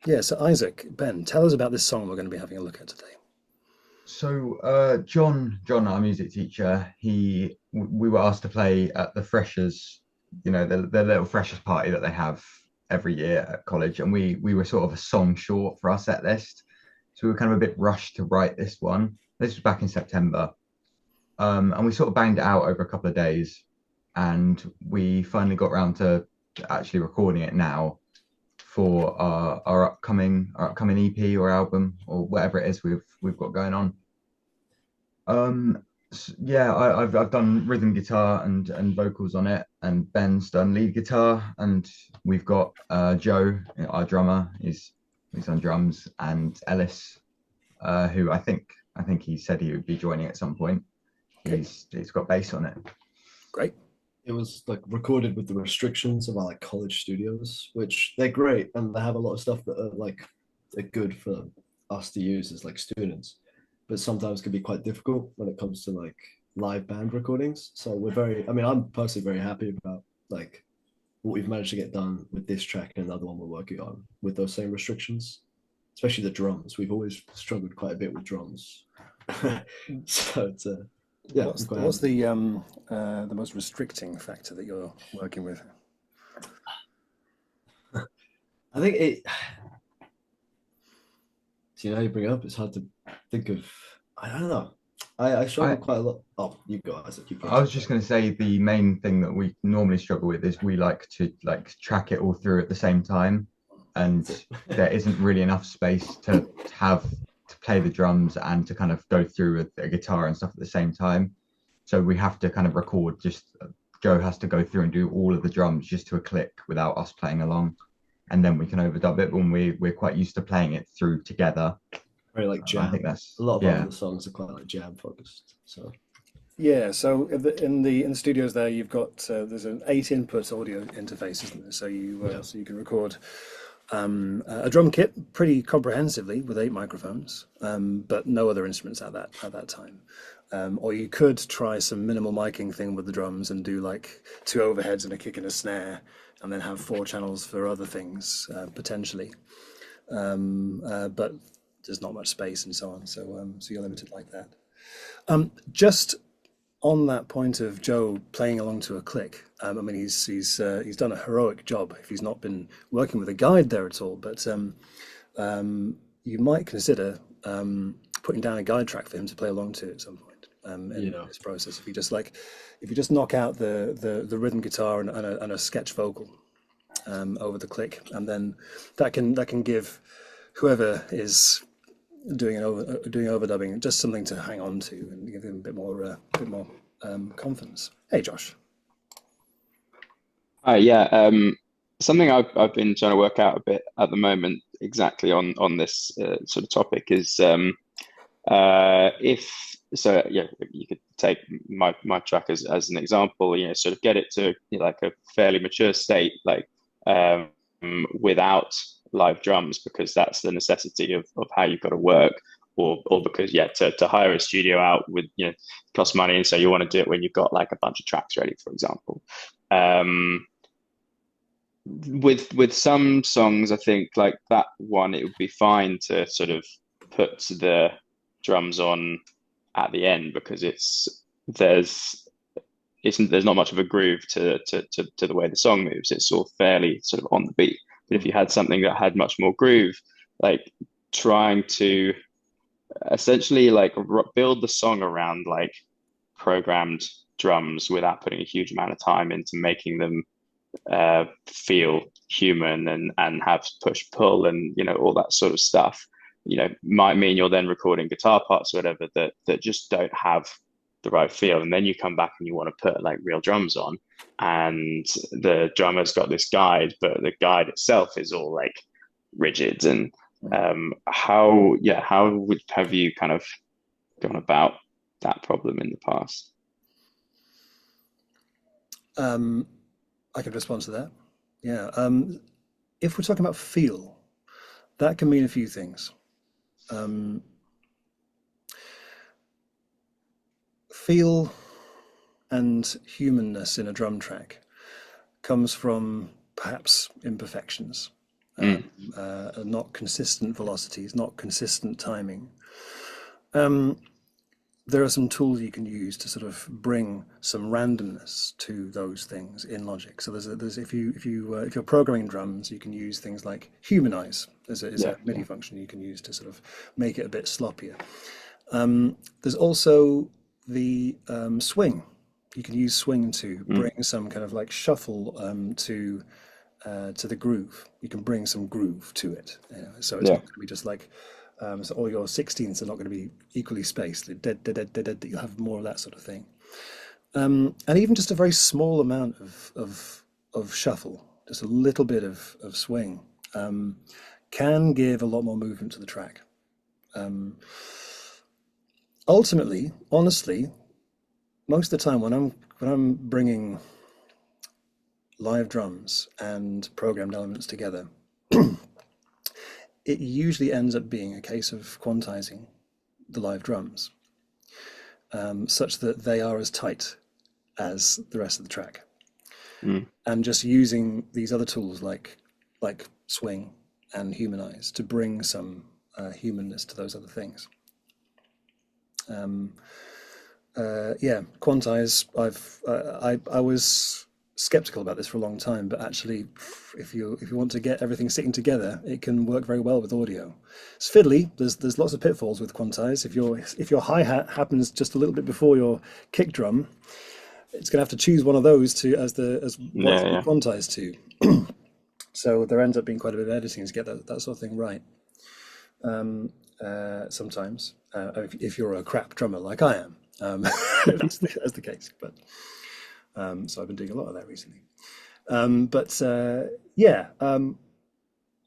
Yeah, so Isaac, Ben, tell us about this song we're going to be having a look at today. So, John, our music teacher, we were asked to play at the freshers, the little freshers party that they have every year at college, and we were sort of a song short for our set list, so we were kind of a bit rushed to write this one. This was back in September, and we sort of banged it out over a couple of days, and we finally got around to actually recording it now for our upcoming EP or album or whatever it is we've got going on. Yeah, I've done rhythm guitar and vocals on it, and Ben's done lead guitar, and we've got Joe, our drummer, he's on drums, and Ellis, who I think he said he would be joining at some point. Okay, He's got bass on it. great. It was like recorded with the restrictions of our like college studios, which they're great and they have a lot of stuff that are like they're good for us to use as like students, but sometimes can be quite difficult when it comes to like live band recordings. So I mean, I'm personally very happy about like what we've managed to get done with this track and another one we're working on with those same restrictions, especially the drums. We've always struggled quite a bit with drums. So it's yeah, I'm quite What's happy. the most restricting factor that you're working with? I think it you know, you bring it up, it's hard to think of. I don't know. I struggle I quite a lot. Oh, you go, Isaac. You go. I was just going to say the main thing that we normally struggle with is we like to like track it all through at the same time, and there isn't really enough space to have to play the drums and to kind of go through with the guitar and stuff at the same time. So we have to kind of record just Joe has to go through and do all of the drums just to a click without us playing along, and then we can overdub it when we're quite used to playing it through together. Very like I think jam. A that's lot of our yeah. other songs are quite like jam focused. So Yeah, so in the studios there, you've got there's an 8 input audio interface, isn't there? So yeah, you can record a drum kit pretty comprehensively with 8 microphones, but no other instruments at that time. Or you could try some minimal miking thing with the drums and do like 2 overheads and a kick and a snare, and then have 4 channels for other things potentially. But there's not much space and so on, so you're limited like that. Just on that point of Joe playing along to a click, I mean he's done a heroic job if he's not been working with a guide there at all. But you might consider putting down a guide track for him to play along to at some point in yeah. this process. If you just knock out the rhythm guitar and a sketch vocal over the click, and then that can give whoever is doing overdubbing just something to hang on to and give him a bit more confidence. Hey, Josh. Hi, yeah. Something I've been trying to work out a bit at the moment, exactly on this sort of topic, is if so, yeah, you could take my track as an example. Sort of get it to like a fairly mature state, like um, without live drums, because that's the necessity of how you've got to work. Or because yeah, to hire a studio out with cost money, and so you want to do it when you've got like a bunch of tracks ready, for example. Um, with some songs, I think like that one, it would be fine to sort of put the drums on at the end, because there's there's not much of a groove to the way the song moves. It's all fairly sort of on the beat. But if you had something that had much more groove, like trying to essentially like build the song around like programmed drums without putting a huge amount of time into making them feel human and have push pull and all that sort of stuff, might mean you're then recording guitar parts or whatever that just don't have the right feel, and then you come back and you want to put like real drums on, and the drummer's got this guide, but the guide itself is all like rigid. And how would have you kind of gone about that problem in the past? Um, I could respond to that. Yeah. If we're talking about feel, that can mean a few things. Um, Feel and humanness in a drum track comes from perhaps imperfections. Mm. not consistent velocities, not consistent timing. There are some tools you can use to sort of bring some randomness to those things in Logic. So if you're programming drums, you can use things like humanize as a MIDI function you can use to sort of make it a bit sloppier. There's also the swing. You can use swing to bring some kind of like shuffle to the groove. You can bring some groove to it. So it's not going to be just like so all your 16ths are not going to be equally spaced. You'll have more of that sort of thing. And even just a very small amount of shuffle, just a little bit of swing, can give a lot more movement to the track. Ultimately, honestly, most of the time when I'm bringing live drums and programmed elements together, it usually ends up being a case of quantizing the live drums, such that they are as tight as the rest of the track, and just using these other tools like swing and humanize to bring some humanness to those other things. Quantize. I was skeptical about this for a long time, but actually, if you want to get everything sitting together, it can work very well with audio. It's fiddly. There's lots of pitfalls with quantize. If your hi-hat happens just a little bit before your kick drum, it's going to have to choose one of those as what to be quantized to. So there ends up being quite a bit of editing to get that sort of thing right. Sometimes, if you're a crap drummer like I am, that's the case. But so I've been doing a lot of that recently.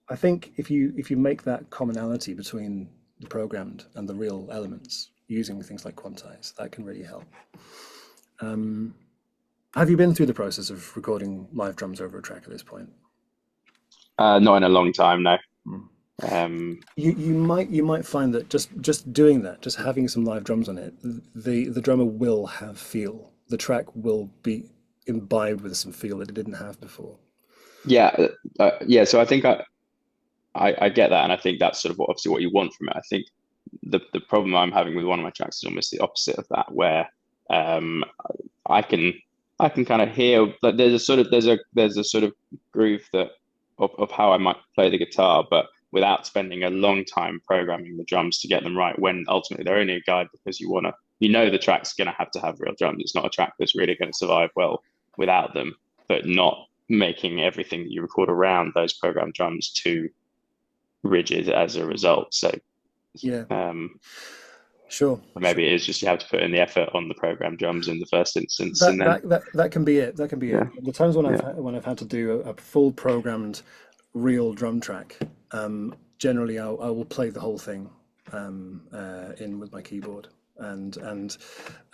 I think if you make that commonality between the programmed and the real elements using things like quantize, that can really help. Have you been through the process of recording live drums over a track at this point? Not in a long time, no. You might find that just doing that, just having some live drums on it, the drummer will have feel. The track will be imbibed with some feel that it didn't have before. So I think I get that, and I think that's sort of obviously what you want from it. I think the problem I'm having with one of my tracks is almost the opposite of that, where I can kind of hear like there's a sort of groove that of how I might play the guitar, but without spending a long time programming the drums to get them right, when ultimately they're only a guide because you know the track's going to have real drums. It's not a track that's really going to survive well without them, but not making everything that you record around those programmed drums too rigid as a result. So sure. Maybe it is just you have to put in the effort on the programmed drums in the first instance, that can be it. That can be it. The times when I've had to do a full programmed real drum track, generally I will play the whole thing in with my keyboard, and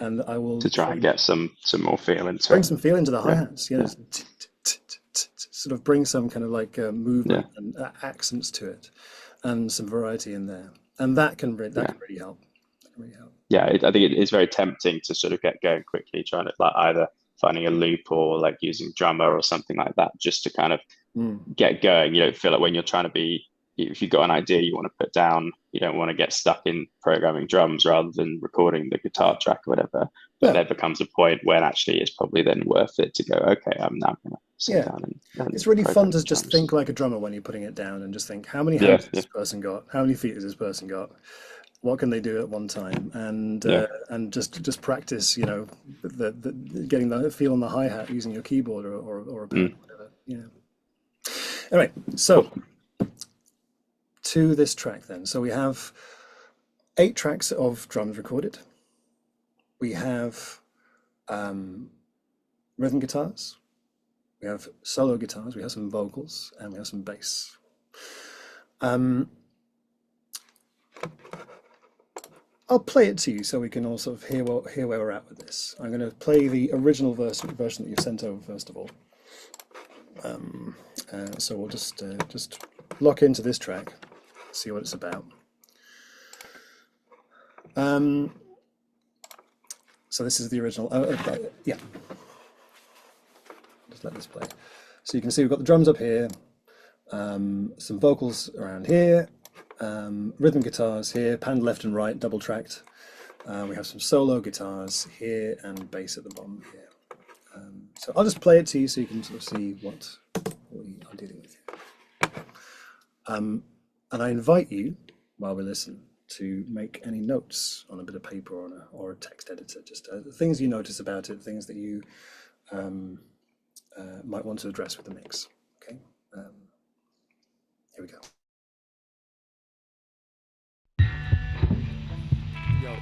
I will to try and get some more feel into bring some feel into the hi-hats. Sort of bring some kind of like movement and accents to it, and some variety in there, and that can really help. I think it is very tempting to sort of get going quickly, trying to like either finding a loop or like using drummer or something like that, just to kind of get going. You don't feel like when you're trying to be, if you've got an idea you want to put down, you don't want to get stuck in programming drums rather than recording the guitar track or whatever. But there becomes a point when actually it's probably then worth it to go, okay, I'm now going to sit down and it's really fun to just think like a drummer when you're putting it down and just think, how many hands has this person got? How many feet has this person got? What can they do at one time? And just practice, the getting the feel on the hi-hat using your keyboard or a pad, whatever. Anyway, so to this track then. So we have 8 tracks of drums recorded. We have rhythm guitars, we have solo guitars, we have some vocals, and we have some bass. I'll play it to you so we can all sort of hear where we're at with this. I'm going to play the original version that you've sent over first of all. So we'll just lock into this track, see what it's about. So this is the original. Just let this play. So you can see we've got the drums up here. some vocals around here, rhythm guitars here, panned left and right, double tracked. We have some solo guitars here and bass at the bottom here. So I'll just play it to you so you can sort of see what we are dealing with here. And I invite you, while we listen, to make any notes on a bit of paper or a text editor, just things you notice about it, things that you might want to address with the mix. Okay, here we go. Yo,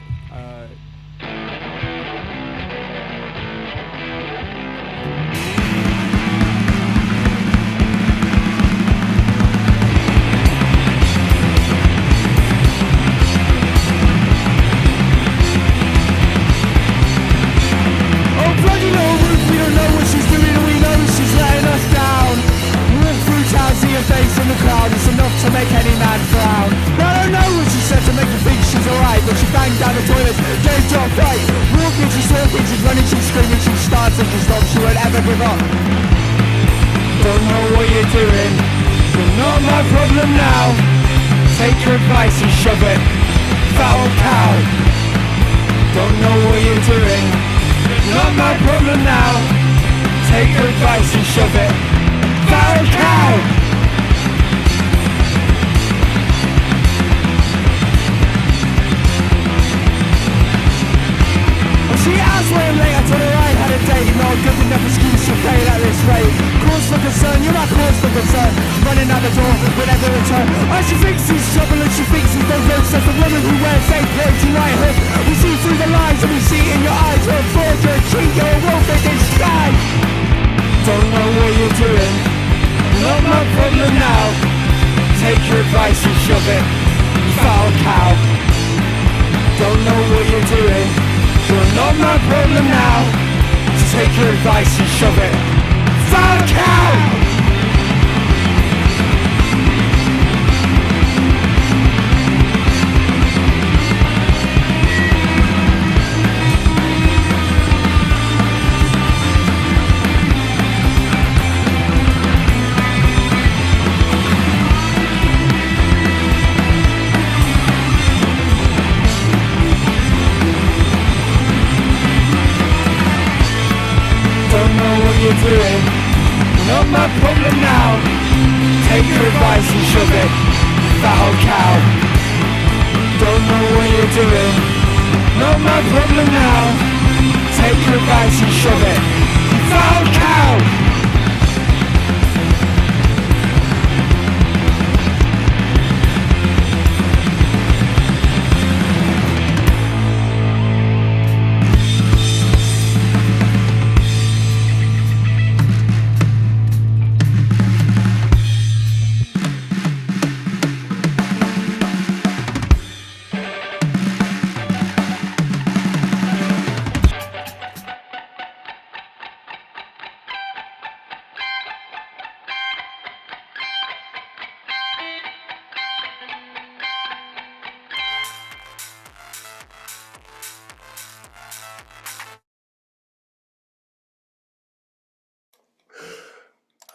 face in the crowd, it's enough to make any man frown. I don't know what she said to make you think she's alright, but she banged down the toilet, gave to a fight. Walking, she's talking, she's running, she's screaming, she's starting, she's stopped, she won't ever give up. Don't know what you're doing, you're not my problem now. Take your advice and shove it, foul cow. Don't know what you're doing, not my problem now. Take your advice and shove it, foul cow. She asked why I'm late, I told her I had a date. Not a good enough excuse to fail at this rate. Cause for concern, you're my cause for concern. Running out the door, will never return. Oh, she thinks he's trouble and she thinks he's no good. Says the woman who wears fake clothes, you right hook. We see through the lies and we see in your eyes. You're a fraud, you're a cheat, you're a wolf in disguise. Don't know what you're doing, not my problem now. Take your advice and shove it, you foul cow. Don't know what you're doing, you're not my problem now. Take your advice and shove it, foul cow! You're doing, not my problem now. Take your advice and shove it, foul cow. Don't know what you're doing, not my problem now. Take your advice and shove it, foul cow.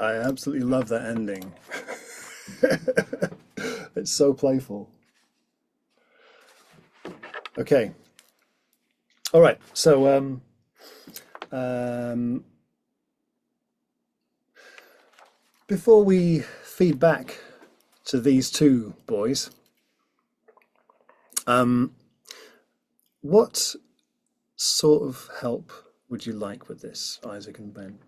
I absolutely love that ending. It's so playful. Okay. All right. So before we feed back to these two boys, what sort of help would you like with this, Isaac and Ben?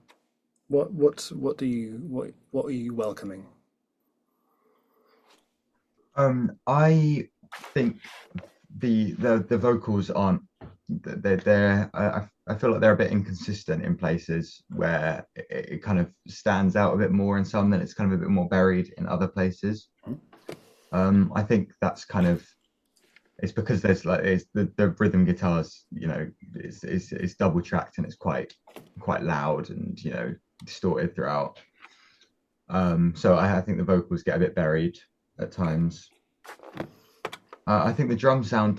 What are you welcoming? I think the vocals aren't, they're I feel like they're a bit inconsistent in places where it kind of stands out a bit more in some, then it's kind of a bit more buried in other places. I think that's kind of, it's because there's like, it's the rhythm guitars, you know, it's double tracked and it's quite loud and, you know, distorted throughout. So I think the vocals get a bit buried at times. I think the drum sound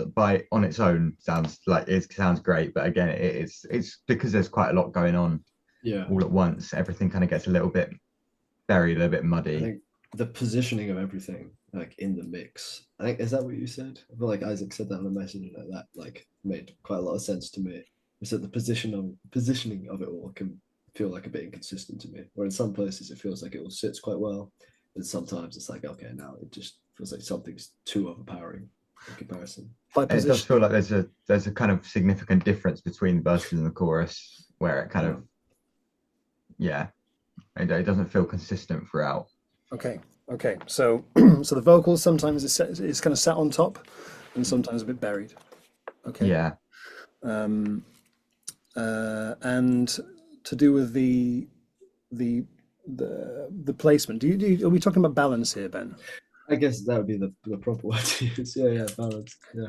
on its own sounds great, but again, it's because there's quite a lot going on all at once. Everything kind of gets a little bit buried, a bit muddy. I think the positioning of everything like in the mix. I think, is that what you said? I feel like Isaac said that in a message like that, like made quite a lot of sense to me. He said the positioning of it all can feel like a bit inconsistent to me. Where in some places it feels like it all sits quite well, and sometimes it's like, okay, now it just feels like something's too overpowering in comparison. By And it does feel positioning, like there's a kind of significant difference between the verses and the chorus where it kind of, yeah, it doesn't feel consistent throughout. okay, okay. So so the vocals sometimes it's kind of sat on top, and sometimes a bit buried. Okay. Yeah. Um, and to do with the the placement. Are we talking about balance here, Ben? I guess that would be the proper word to use. Yeah, yeah, balance. Yeah.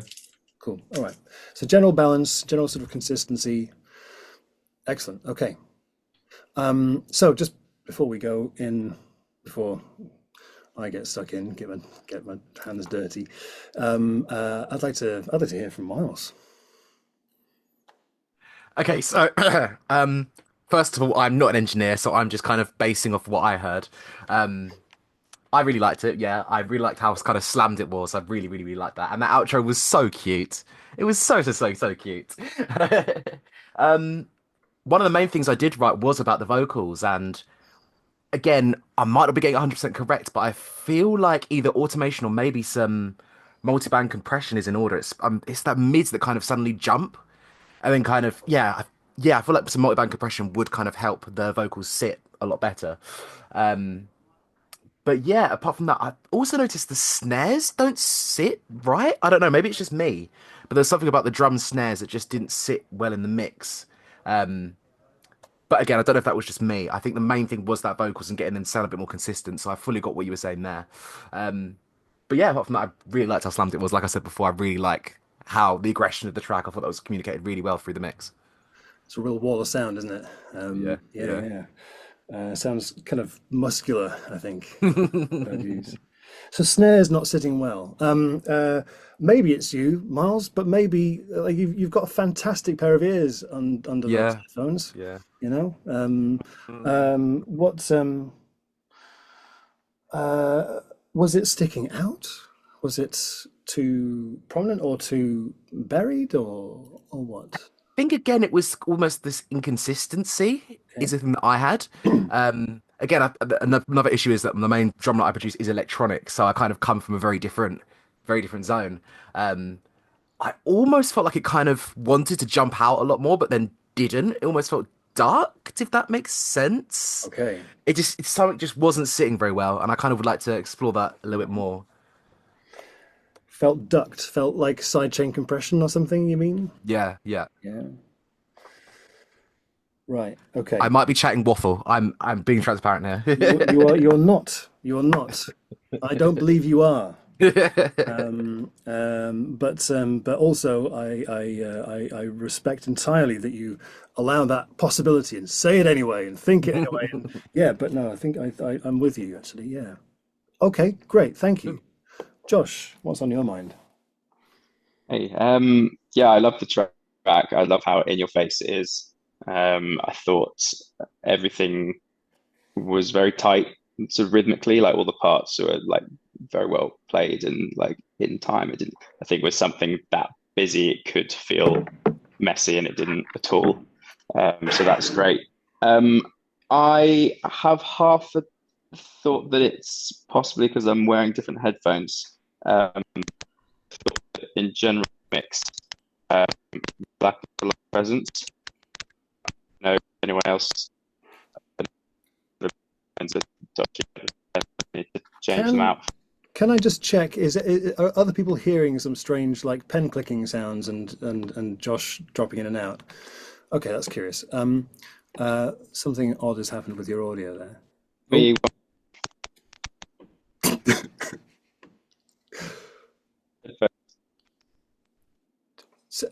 Cool. All right. So general balance, general sort of consistency. Excellent. Okay. So just before we go in, before I get stuck in, get my hands dirty, I'd like to hear from Miles. Okay, so first of all, I'm not an engineer, so I'm just kind of basing off what I heard. Um, I really liked it. Yeah, I really liked how kind of slammed it was. I really, really, really liked that, and that outro was so cute. It was so cute. um, One of the main things I did write was about the vocals, and again, I might not be getting 100% correct, but I feel like either automation or maybe some multi-band compression is in order. It's that mids that kind of suddenly jump. And then kind of, yeah, I feel like some multi-band compression would kind of help the vocals sit a lot better. Um, but yeah, apart from that, I also noticed the snares don't sit right. I don't know, maybe it's just me, but there's something about the drum snares that just didn't sit well in the mix. Um, but again, I don't know if that was just me. I think the main thing was that vocals and getting them to sound a bit more consistent. So I fully got what you were saying there. Um, but yeah, apart from that, I really liked how slammed it was. Like I said before, I really like how the aggression of the track. I thought that was communicated really well through the mix. It's a real wall of sound, isn't it? Yeah, Yeah, yeah. yeah. Sounds kind of muscular, I think. I'd use. So snares not sitting well. Maybe it's you, Miles, but maybe like you've got a fantastic pair of ears under those Yeah, headphones. yeah. You know, what uh, was it sticking out? Was it too prominent or too buried or what? Think again, it was almost this inconsistency is Okay. the thing that I had. Again, another issue is that the main drum that I produce is electronic, so I kind of come from a very different zone. Um, I almost felt like it kind of wanted to jump out a lot more, but then didn't. It almost felt dark, if that makes sense. Okay. It's something just wasn't sitting very well, and I kind of would like to explore that a little bit more. Felt ducked, felt like sidechain compression or something, you mean? Yeah, yeah. Yeah. Right. Okay. I might be chatting waffle. I'm being transparent You're not. You're not. I don't believe you are. here. But also I respect entirely that you allow that possibility and say it anyway and think it anyway. And, yeah, but no, I think I'm with you actually. Yeah. Okay, great. Thank you. Josh, what's on your mind? Hey, yeah, I love the track. I love how in your face it is. I thought everything was very tight, sort of rhythmically, like all the parts were like very well played and like in time. It didn't, I think, with something that busy, it could feel messy, and it didn't at all. So that's great. I have half a thought that it's possibly because I'm wearing different headphones. In general, mix um, black presence. No, anyone else? Need to change them Can out. can I just check? Are other people hearing some strange like pen clicking sounds and Josh dropping in and out? Okay, that's curious. Something odd has happened with your audio there. Oh, We so,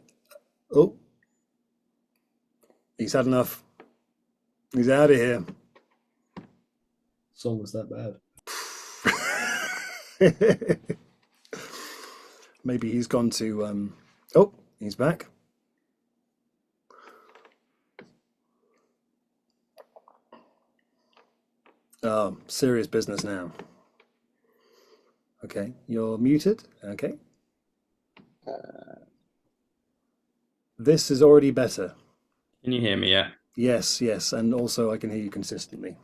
oh, he's had enough. He's out of here. Song was that bad. Maybe he's gone to. Oh, he's back. Oh, serious business now. Okay, you're muted. Okay. This is already better. Can you hear me yet? Yes, yes, and also I can hear you consistently.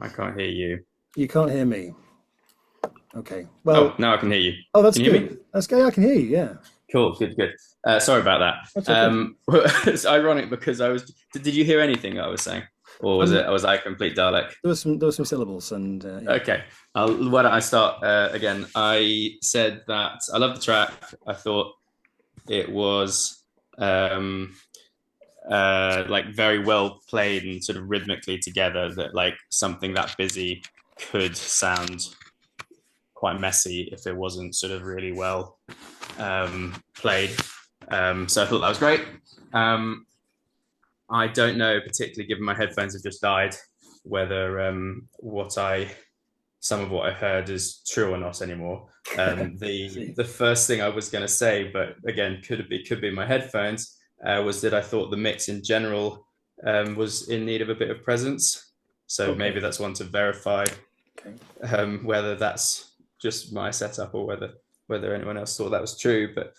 I can't hear you. You can't hear me. Okay. Oh, Well, now I can hear you. oh, that's Can you hear me? good. That's good. I can hear you. Yeah. Cool, good. Sorry about that. That's okay. It's ironic because I was. Did you hear anything I was saying, or was I a complete Dalek? There was some syllables, and yeah. Okay. Why don't I start again? I said that I love the track. I thought it was like very well played and sort of rhythmically together. That like something that busy could sound quite messy if it wasn't sort of really well played. So I thought that was great. I don't know, particularly given my headphones have just died, whether some of what I heard is true or not anymore. The first thing I was going to say, but again, could be my headphones, was that I thought the mix in general was in need of a bit of presence. So maybe that's one to verify whether that's just my setup or whether anyone else thought that was true. But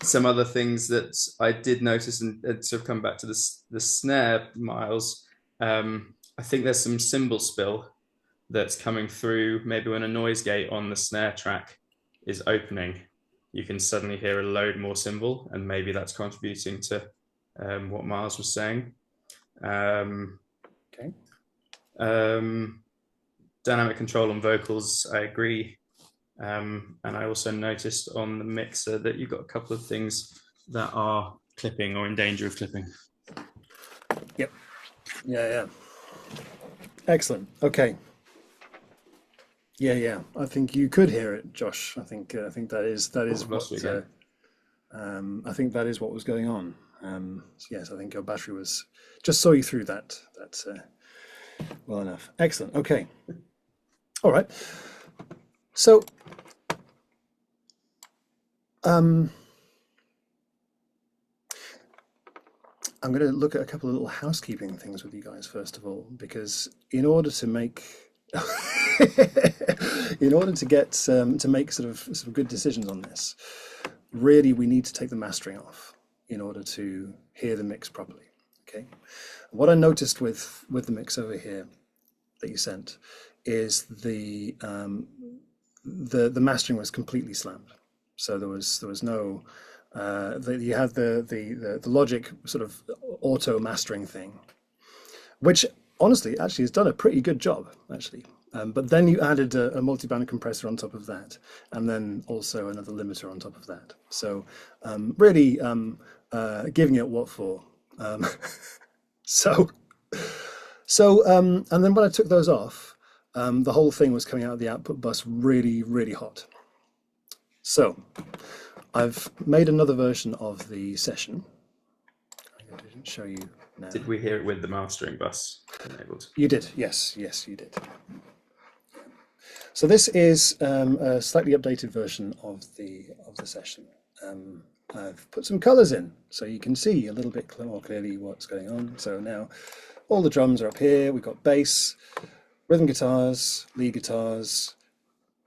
some other things that I did notice and sort of come back to the snare, Miles. I think there's some cymbal spill that's coming through. Maybe when a noise gate on the snare track is opening, you can suddenly hear a load more cymbal, and maybe that's contributing to what Miles was saying. Dynamic control on vocals, I agree. And I also noticed on the mixer that you've got a couple of things that are clipping or in danger of clipping. Yep. Yeah. Excellent. Okay. Yeah. I think you could hear it, Josh. I think that is what I think that is what was going on. Yes, I think your battery was just saw you through that. That's well enough. Excellent. Okay. All right. So, I'm going to look at a couple of little housekeeping things with you guys first of all, because in order to make get to make sort of good decisions on this, really we need to take the mastering off in order to hear the mix properly. Okay. What I noticed with the mix over here that you sent is the mastering was completely slammed. So there was no you had the Logic sort of auto mastering thing, which honestly actually has done a pretty good job actually. But then you added a multi-band compressor on top of that, and then also another limiter on top of that. So really giving it what for. So and then when I took those off, the whole thing was coming out of the output bus really, really hot. So I've made another version of the session. I didn't show you now. Did we hear it with the mastering bus enabled? You did, yes, you did. So this is a slightly updated version of the session. I've put some colors in so you can see a little bit more clearly what's going on. So now all the drums are up here. We've got bass, rhythm guitars,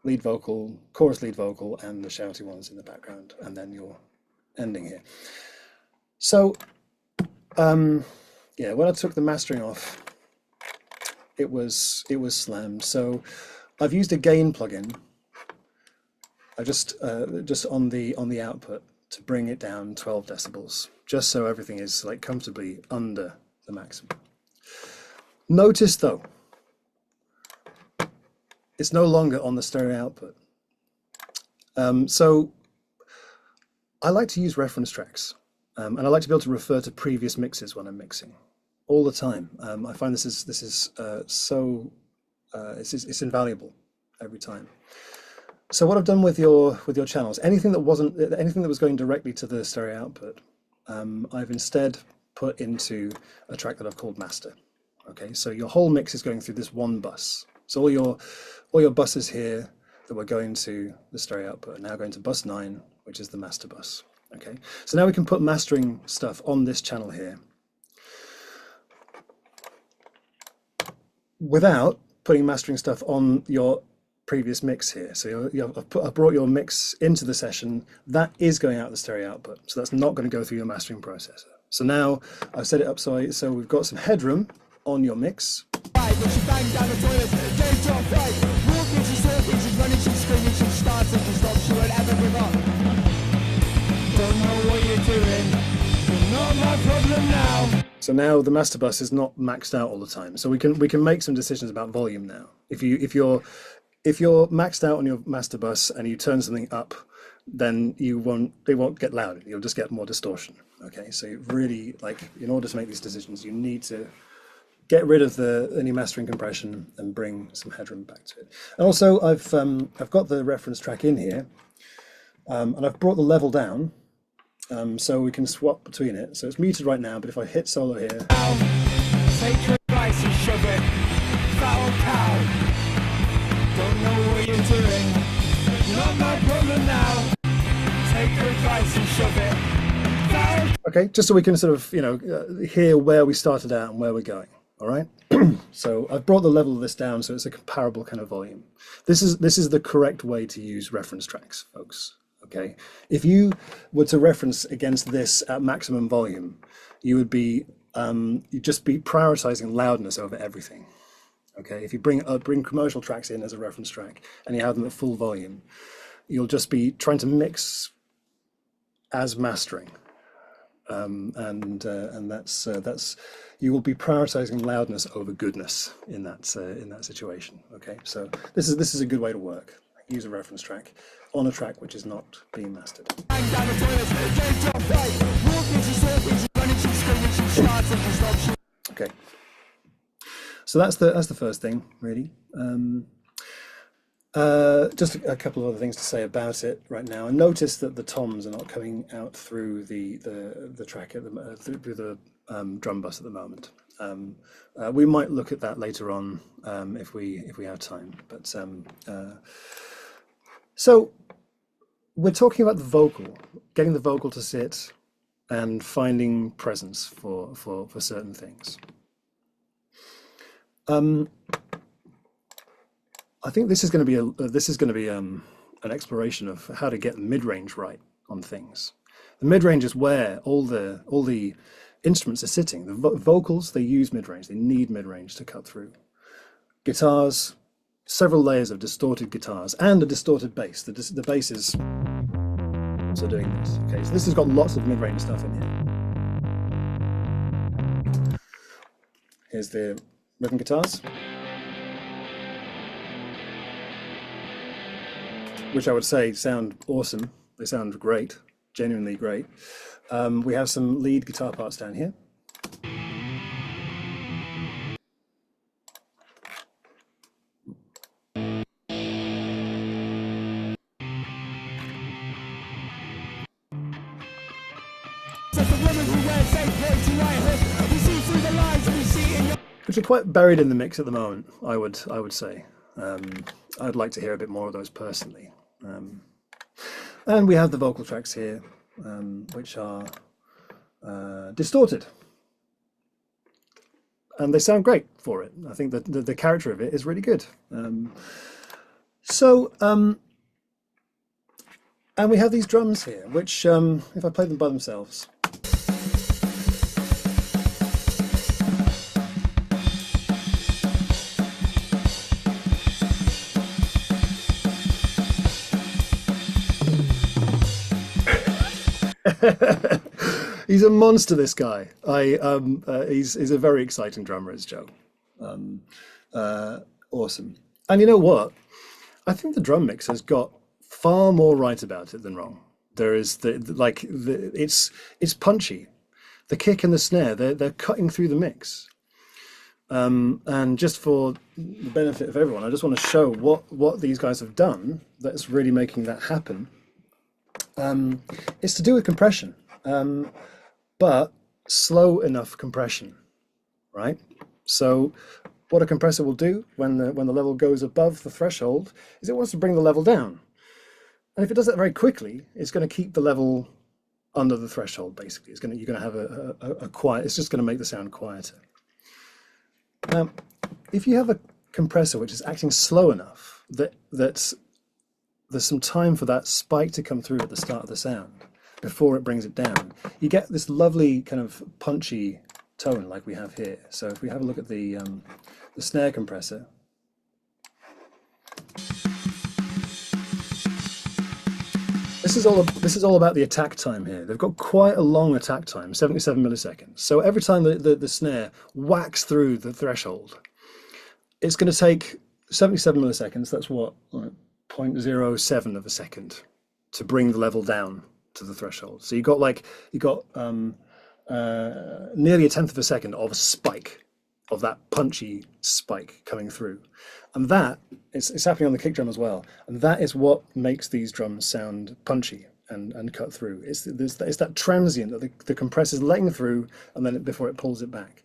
lead vocal, chorus lead vocal, and the shouty ones in the background, and then your ending here. So yeah, when I took the mastering off, it was slammed. So I've used a gain plugin. I just on the output to bring it down 12 decibels, just so everything is like comfortably under the maximum. Notice though, it's no longer on the stereo output. So I like to use reference tracks, and I like to be able to refer to previous mixes when I'm mixing all the time. I find this is it's invaluable every time. So what I've done with your channels, anything that was going directly to the stereo output, I've instead put into a track that I've called master. Okay, so your whole mix is going through this one bus. So all your buses here that were going to the stereo output are now going to bus 9, which is the master bus. Okay, so now we can put mastering stuff on this channel here without putting mastering stuff on your previous mix here. So I've brought your mix into the session. That is going out the stereo output. So that's not going to go through your mastering processor. So now I've set it up so we've got some headroom on your mix. So now the master bus is not maxed out all the time. So we can make some decisions about volume now. If you're maxed out on your master bus and you turn something up, then it won't get louder. You'll just get more distortion. Okay, so really, like, in order to make these decisions, you need to get rid of any mastering compression and bring some headroom back to it. And also, I've got the reference track in here, and I've brought the level down, so we can swap between it. So it's muted right now, but if I hit solo here, take your advice and shove it, fat old cow. Don't know what you're doing. Not my problem now. Take your advice and shove it. Okay, just so we can sort of, hear where we started out and where we're going. All right. So I've brought the level of this down so it's a comparable kind of volume. This is the correct way to use reference tracks, folks. Okay. If you were to reference against this at maximum volume, you would be you'd just be prioritizing loudness over everything. Okay. If you bring commercial tracks in as a reference track and you have them at full volume, you'll just be trying to mix as mastering. And that's you will be prioritizing loudness over goodness in that situation. Okay, so this is a good way to work. Use a reference track on a track which is not being mastered. Okay, so that's the first thing, really. Just a couple of other things to say about it right now. I noticed that the toms are not coming out through the track through the drum bus at the moment. We might look at that later on if we have time. But so we're talking about the vocal, getting the vocal to sit, and finding presence for certain things. I think this is going to be an exploration of how to get the mid-range right on things. The mid-range is where all the instruments are sitting. The vocals, they use mid-range. They need mid-range to cut through. Guitars, several layers of distorted guitars and a distorted bass. The bass is also doing this. Okay, so this has got lots of mid-range stuff in here. Here's the rhythm guitars, which I would say sound awesome. They sound great, genuinely great. We have some lead guitar parts down here. Which are quite buried in the mix at the moment, I would say. I'd like to hear a bit more of those personally. And we have the vocal tracks here, which are distorted. And they sound great for it. I think that the character of it is really good. And we have these drums here, which, if I play them by themselves, he's a monster, this guy. He's a very exciting drummer, is Joe. Awesome. And you know what? I think the drum mix has got far more right about it than wrong. There is it's punchy. The kick and the snare, they're cutting through the mix. And just for the benefit of everyone, I just want to show what these guys have done that's really making that happen. It's to do with compression, but slow enough compression, right? So what a compressor will do when the level goes above the threshold is it wants to bring the level down. And if it does that very quickly, it's going to keep the level under the threshold, basically. You're going to have a quiet, it's just going to make the sound quieter. Now, if you have a compressor which is acting slow enough, that there's some time for that spike to come through at the start of the sound before it brings it down. You get this lovely kind of punchy tone like we have here. So if we have a look at the snare compressor, this is all about the attack time here. They've got quite a long attack time, 77 milliseconds. So every time the snare whacks through the threshold, it's going to take 77 milliseconds. That's what, like 0.07 of a second to bring the level down to the threshold. So you got nearly a tenth of a second of a spike, of that punchy spike coming through. And that, it's happening on the kick drum as well. And that is what makes these drums sound punchy and cut through. It's that transient that the compressor's letting through, and then before it pulls it back.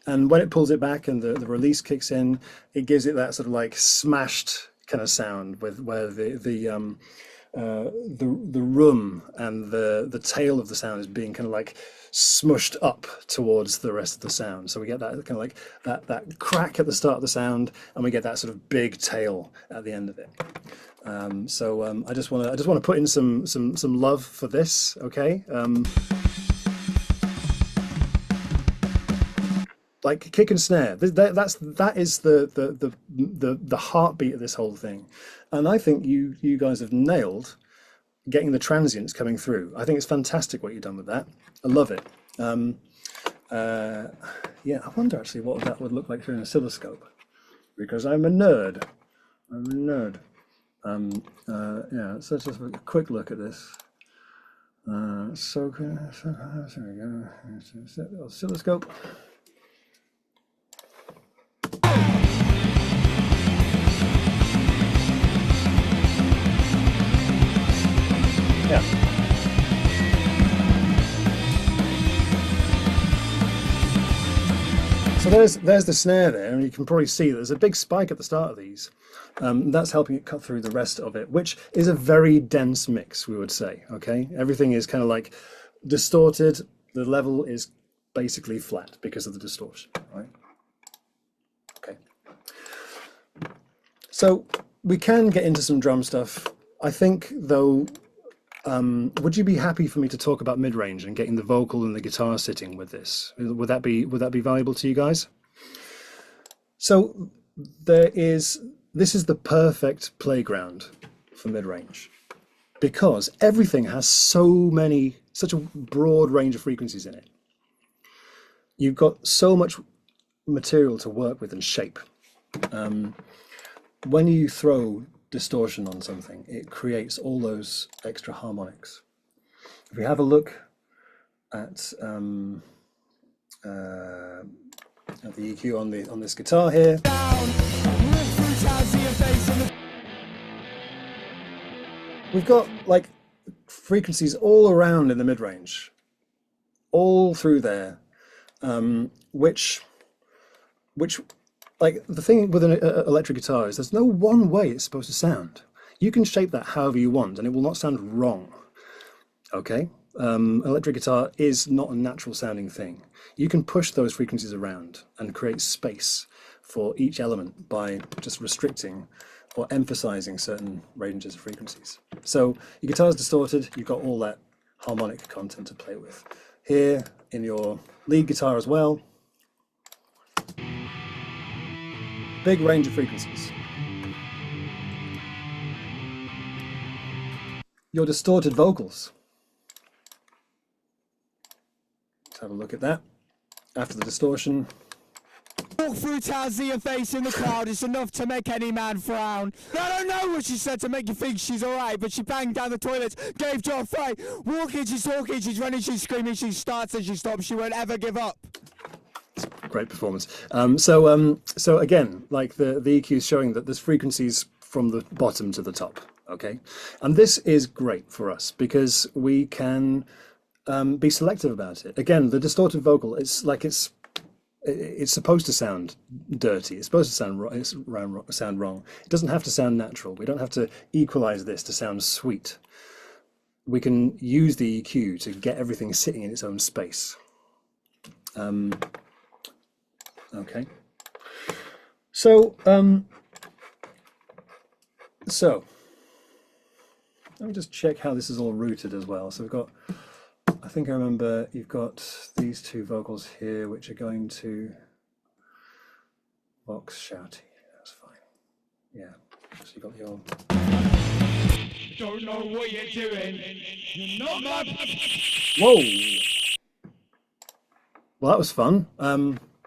And when it pulls it back and the release kicks in, it gives it that sort of like smashed kind of sound where the room and the tail of the sound is being kind of like smushed up towards the rest of the sound. So we get that kind of like that crack at the start of the sound, and we get that sort of big tail at the end of it. I just want to put in some love for this. Okay. Like kick and snare, that is the heartbeat of this whole thing, and I think you guys have nailed getting the transients coming through. I think it's fantastic what you've done with that. I love it. Yeah, I wonder actually what that would look like through an oscilloscope, because I'm a nerd. Yeah, so let's just have a quick look at this. So there we go. Oscilloscope. Yeah. So there's the snare there, and you can probably see that there's a big spike at the start of these. That's helping it cut through the rest of it, which is a very dense mix, we would say. Okay, everything is kind of like distorted. The level is basically flat because of the distortion, right? Okay. So we can get into some drum stuff. I think, though, would you be happy for me to talk about mid-range and getting the vocal and the guitar sitting with this? Would that be valuable to you guys? So this is the perfect playground for mid-range, because everything has such a broad range of frequencies in it. You've got so much material to work with and shape. When you throw distortion on something, it creates all those extra harmonics. If we have a look at the EQ on this guitar here, we've got like frequencies all around in the mid-range, all through there, which like the thing with an electric guitar is there's no one way it's supposed to sound. You can shape that however you want and it will not sound wrong. Okay? Electric guitar is not a natural sounding thing. You can push those frequencies around and create space for each element by just restricting or emphasizing certain ranges of frequencies. So your guitar's distorted, you've got all that harmonic content to play with. Here in your lead guitar as well, big range of frequencies. Your distorted vocals. Let's have a look at that. After the distortion. Walk through town, see her face in the crowd, it's enough to make any man frown. I don't know what she said to make you think she's alright, but she banged down the toilets, gave Joe a fright. Walking, she's talking, she's running, she's screaming, she starts and she stops, she won't ever give up. Great performance. So again, like the EQ is showing that there's frequencies from the bottom to the top. Okay, and this is great for us because we can be selective about it. Again, the distorted vocal, it's supposed to sound dirty. It's supposed to sound wrong. It doesn't have to sound natural. We don't have to equalize this to sound sweet. We can use the EQ to get everything sitting in its own space. Okay. So So let me just check how this is all routed as well. So we've got, I think I remember you've got these two vocals here, which are going to Vox shouty. That's fine. Yeah. So you've got your. Don't know what you're doing. You're not my. Whoa. Well, that was fun.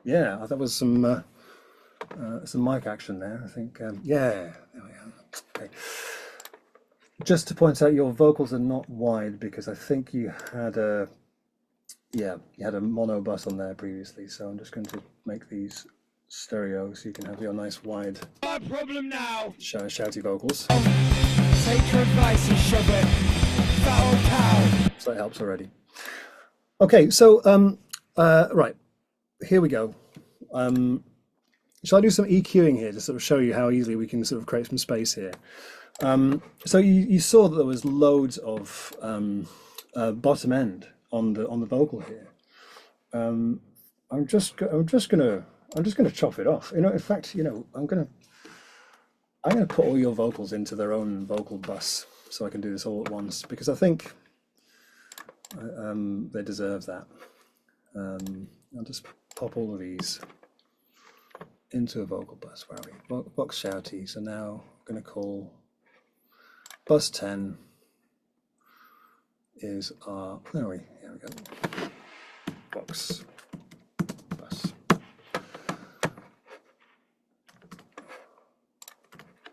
Yeah, that was some mic action there. I think. Yeah. There we are. Okay. Just to point out, your vocals are not wide because I think you had a mono bus on there previously. So I'm just going to make these stereo so you can have your nice wide. My problem now. Shouty vocals. Take your advice and shove it. Fat old cow. So that helps already. Okay, so right, here we go. Shall I do some EQing here to sort of show you how easily we can sort of create some space here? So you saw that there was loads of bottom end on the vocal here. I'm just gonna chop it off. In fact, I'm gonna put all your vocals into their own vocal bus so I can do this all at once because I think they deserve that. I'll just pop all of these into a vocal bus. Where are we? Vox shouty. So now I'm going to call bus 10 is our. Here we go. Vox bus.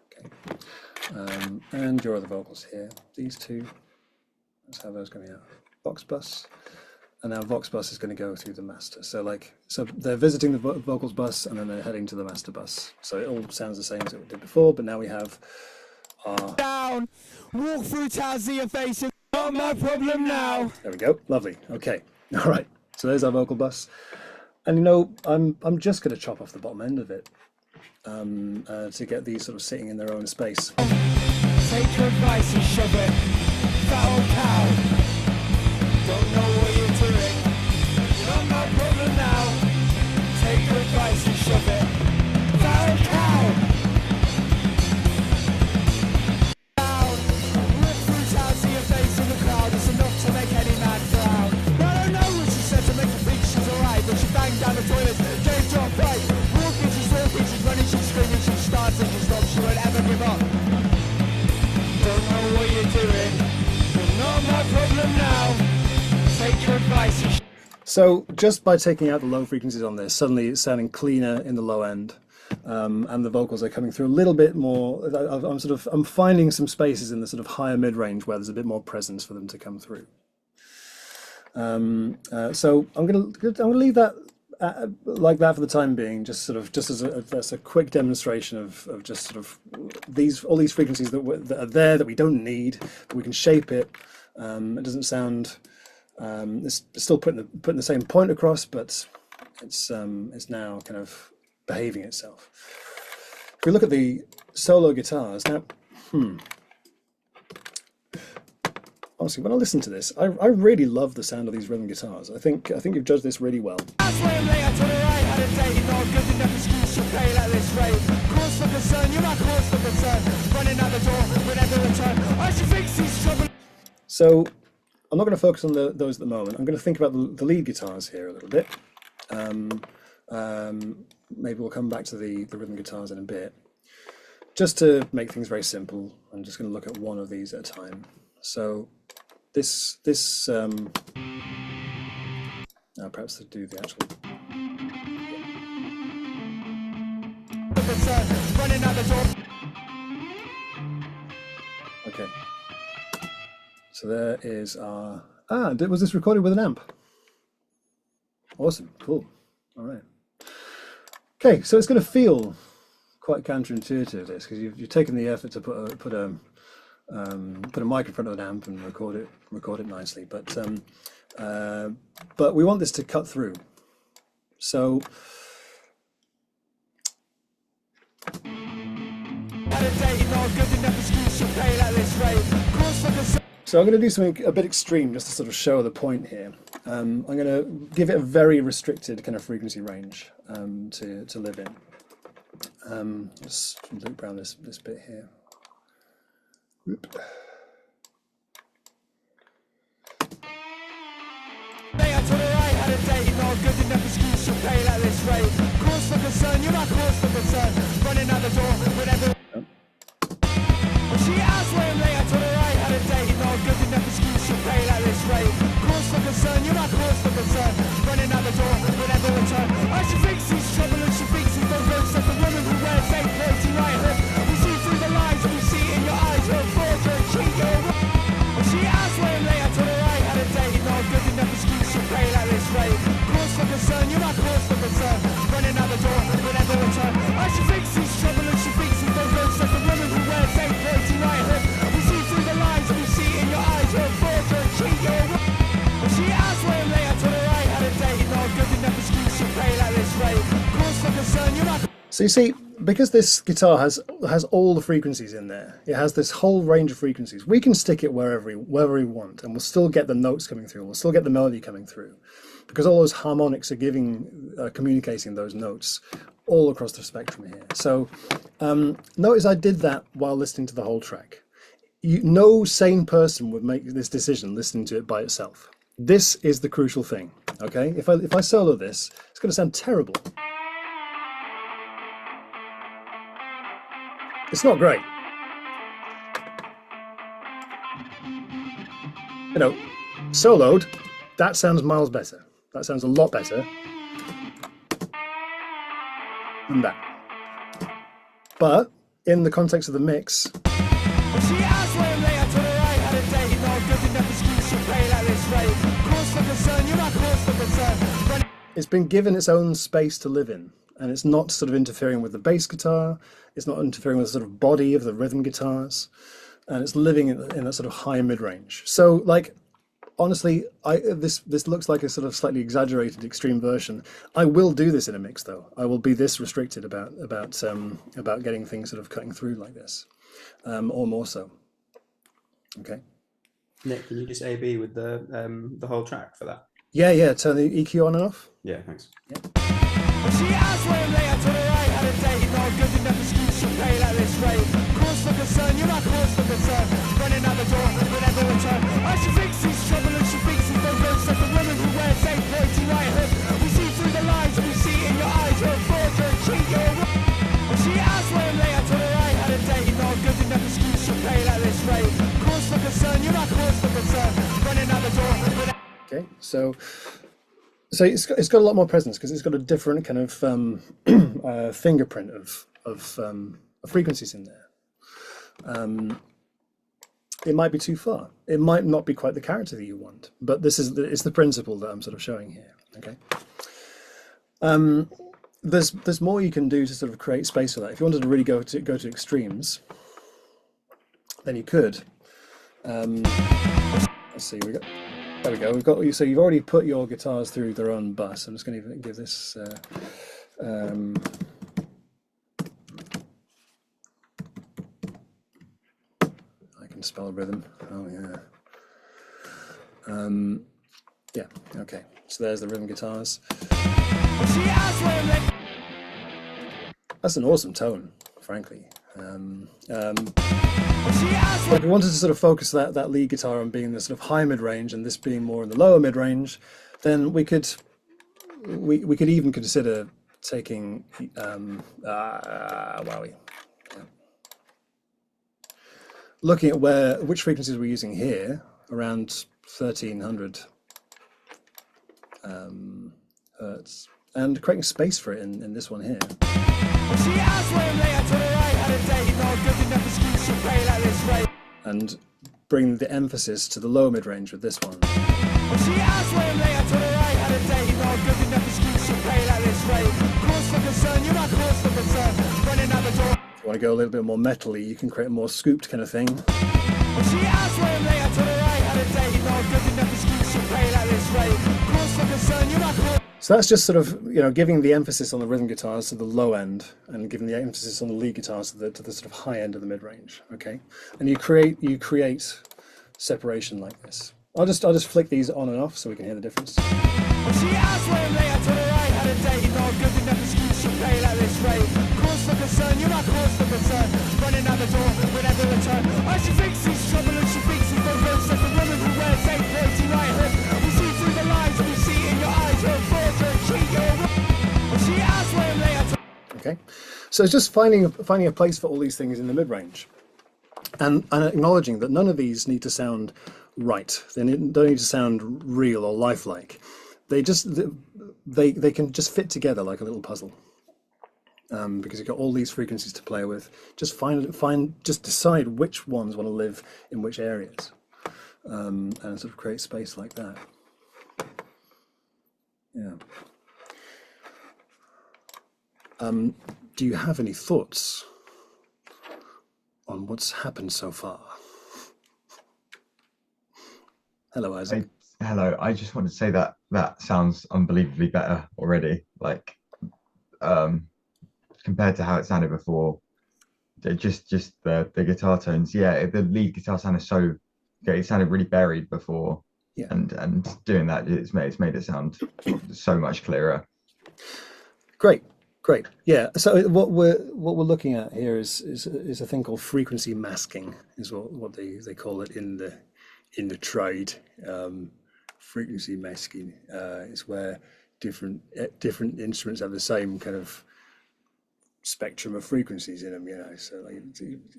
Okay. And your other vocals here. These two. Let's have those coming out. Vox bus. And now Vox bus is going to go through the master. So they're visiting the vocals bus and then they're heading to the master bus. So it all sounds the same as it did before, but now we have our... Down, walk through town, see your face, not my problem now. There we go, lovely, okay. All right, so there's our vocal bus. And I'm just going to chop off the bottom end of it to get these sort of sitting in their own space. Take your advice and shove it, fat old cow. Don't know what you're doing. You're not my problem now. Take your advice and shove it. Fat cow. Down. Look through town, see your face in the crowd. It's enough to make any man frown. I don't know what she said to make her think she's alright, but she banged down the toilet, gave drop right. Walking, she's walking, she's running, she's screaming, she's starting, she's stopped, she won't ever give up. Don't know what you're doing. You're not my problem now. Take your advice. So just by taking out the low frequencies on this, suddenly it's sounding cleaner in the low end, and the vocals are coming through a little bit more. I'm finding some spaces in the sort of higher mid range where there's a bit more presence for them to come through. So I'm gonna leave that like that for the time being, just as a quick demonstration of just sort of all these frequencies that are there that we don't need, but we can shape it. It doesn't sound. It's still putting the same point across, but it's now kind of behaving itself. If we look at the solo guitars now, honestly, when I listen to this, I really love the sound of these rhythm guitars. I think you've judged this really well. That's why I'm late, I told her I had a date, not good enough excuse to play like this rate. Cause for concern, you're my cause for concern. Running out the door, whenever return. I should fix these trouble. So I'm not going to focus on those at the moment. I'm going to think about the lead guitars here a little bit. Maybe we'll come back to the rhythm guitars in a bit. Just to make things very simple, I'm just going to look at one of these at a time. So this perhaps to do the actual. Running out the door. Okay. So there is our. Was this recorded with an amp? Awesome, cool. All right. Okay, so it's going to feel quite counterintuitive, this, because you've taken the effort to put a mic in front of an amp and record it nicely, but we want this to cut through. So. So I'm going to do something a bit extreme just to sort of show the point here. I'm going to give it a very restricted kind of frequency range to live in. Let's loop around this bit here. I told her I had a date, not a good enough excuse to play like this rate. Cause for concern, you're my cause for concern. Running out the door, whatever. She asked where I'm late, I told her I had a date, not a good enough excuse to play like this rate. Cause for concern, you're my cause for concern. Running out the door, whatever return. Oh, she thinks he's trouble and she thinks he's no good. Such a woman who wears fake clothes, you right hook. We see through the lines and we see in your eyes, you're a fraudulent cheat, you're a... She asked where I'm late, I told her I had a date, not a good enough excuse to play like this rate. Cause for concern, you're my cause for concern. Running out the door, whatever return. Oh, she thinks he's trouble and she thinks he's no good. Such a woman who wears fake clothes, you right hook. We see through the lines and we see in your eyes, you're a fraudulent cheat, you're a... She asked where I'm late, I told her I had a date, not a good enough excuse to play like this rate. Cause for concern, you're my... So you see, because this guitar has all the frequencies in there, it has this whole range of frequencies. We can stick it wherever we want, and we'll still get the notes coming through. We'll still get the melody coming through, because all those harmonics are communicating those notes all across the spectrum here. So notice I did that while listening to the whole track. No sane person would make this decision listening to it by itself. This is the crucial thing. Okay, if I solo this, it's going to sound terrible. It's not great. You know, soloed, that sounds miles better. That sounds a lot better than that. But in the context of the mix, She asked where I'm late, I told her I had a date, not a good enough excuse to play like this rate. Cause for concern, you're my cause for concern. it's been given its own space to live in. And it's not sort of interfering with the bass guitar. It's not interfering with the sort of body of the rhythm guitars. And it's living in a sort of high mid-range. So, like, honestly, this looks like a sort of slightly exaggerated extreme version. I will do this in a mix, though. I will be this restricted about getting things sort of cutting through like this, or more so. Okay. Nick, can you just A/B with the whole track for that? Yeah. Turn the EQ on and off. Yeah, thanks. Yeah. She asked where I'm late, I told her I had a date, not a good enough excuse to play like this rate. Cause for concern, you're my cause for concern. Running out the door, whatever return. Oh, she thinks he's trouble and she thinks he's no good. Such a woman who wears fake clothes, you right hook. We see through the lines and we see in your eyes, you're a fraudulent cheat, you're a... She asked where I'm late, I told her I had a date, not a good enough excuse to play like this rate. Cause for concern, you're my cause for concern. Running out the door, whatever... Okay, so it's got a lot more presence because it's got a different kind of fingerprint of frequencies in there. It might be too far. It might not be quite the character that you want, but it's the principle that I'm sort of showing here. Okay. There's more you can do to sort of create space for that. If you wanted to really go to extremes, then you could. Let's see. There we go. We've got, so you've already put your guitars through their own bus. I'm just going to give this. I can spell a rhythm. Oh yeah. Yeah. Okay. So there's the rhythm guitars. That's an awesome tone, frankly. But if we wanted to sort of focus that lead guitar on being the sort of high mid-range and this being more in the lower mid-range, then we could even consider taking looking at which frequencies we're using here, around 1300 hertz, and creating space for it in this one here. She asked where I'm late, I told her I had a date, not a good enough excuse to play like this rate. And bring the emphasis to the lower mid-range with this one. She asked where I'm late, I told her I had a date, not a good enough excuse to play like this rate. Cause for concern, you're my cause for concern. Running out the door. If you want to go a little bit more metally, you can create a more scooped kind of thing. She asked where I'm late, I told her I had a date, not a good enough excuse to play like this rate. Cause for concern, you're my cause. So that's just sort of, giving the emphasis on the rhythm guitars to the low end and giving the emphasis on the lead guitars to the sort of high end of the mid-range, okay? And you create separation like this. I'll just flick these on and off so we can hear the difference. She asked where I'm late, I told her I had a date, not a good enough excuse to play like this rate. Cause for concern, you're my cause for concern. Running out the door, whatever return. Oh, she thinks So it's just finding a place for all these things in the mid-range, and acknowledging that none of these need to sound right. Don't need to sound real or lifelike. They can just fit together like a little puzzle. Because you've got all these frequencies to play with. Just just decide which ones want to live in which areas, and sort of create space like that. Yeah. Do you have any thoughts on what's happened so far? Hello, Isaac. Hello. I just wanted to say that sounds unbelievably better already. Like, compared to how it sounded before, just the guitar tones. Yeah, the lead guitar sounded so good. It sounded really buried before, Yeah. And doing that, it's made it sound so much clearer. Great. Yeah. So what we're looking at here is a thing called frequency masking, is what they call it in the trade. Frequency masking is where different instruments have the same kind of spectrum of frequencies in them, so like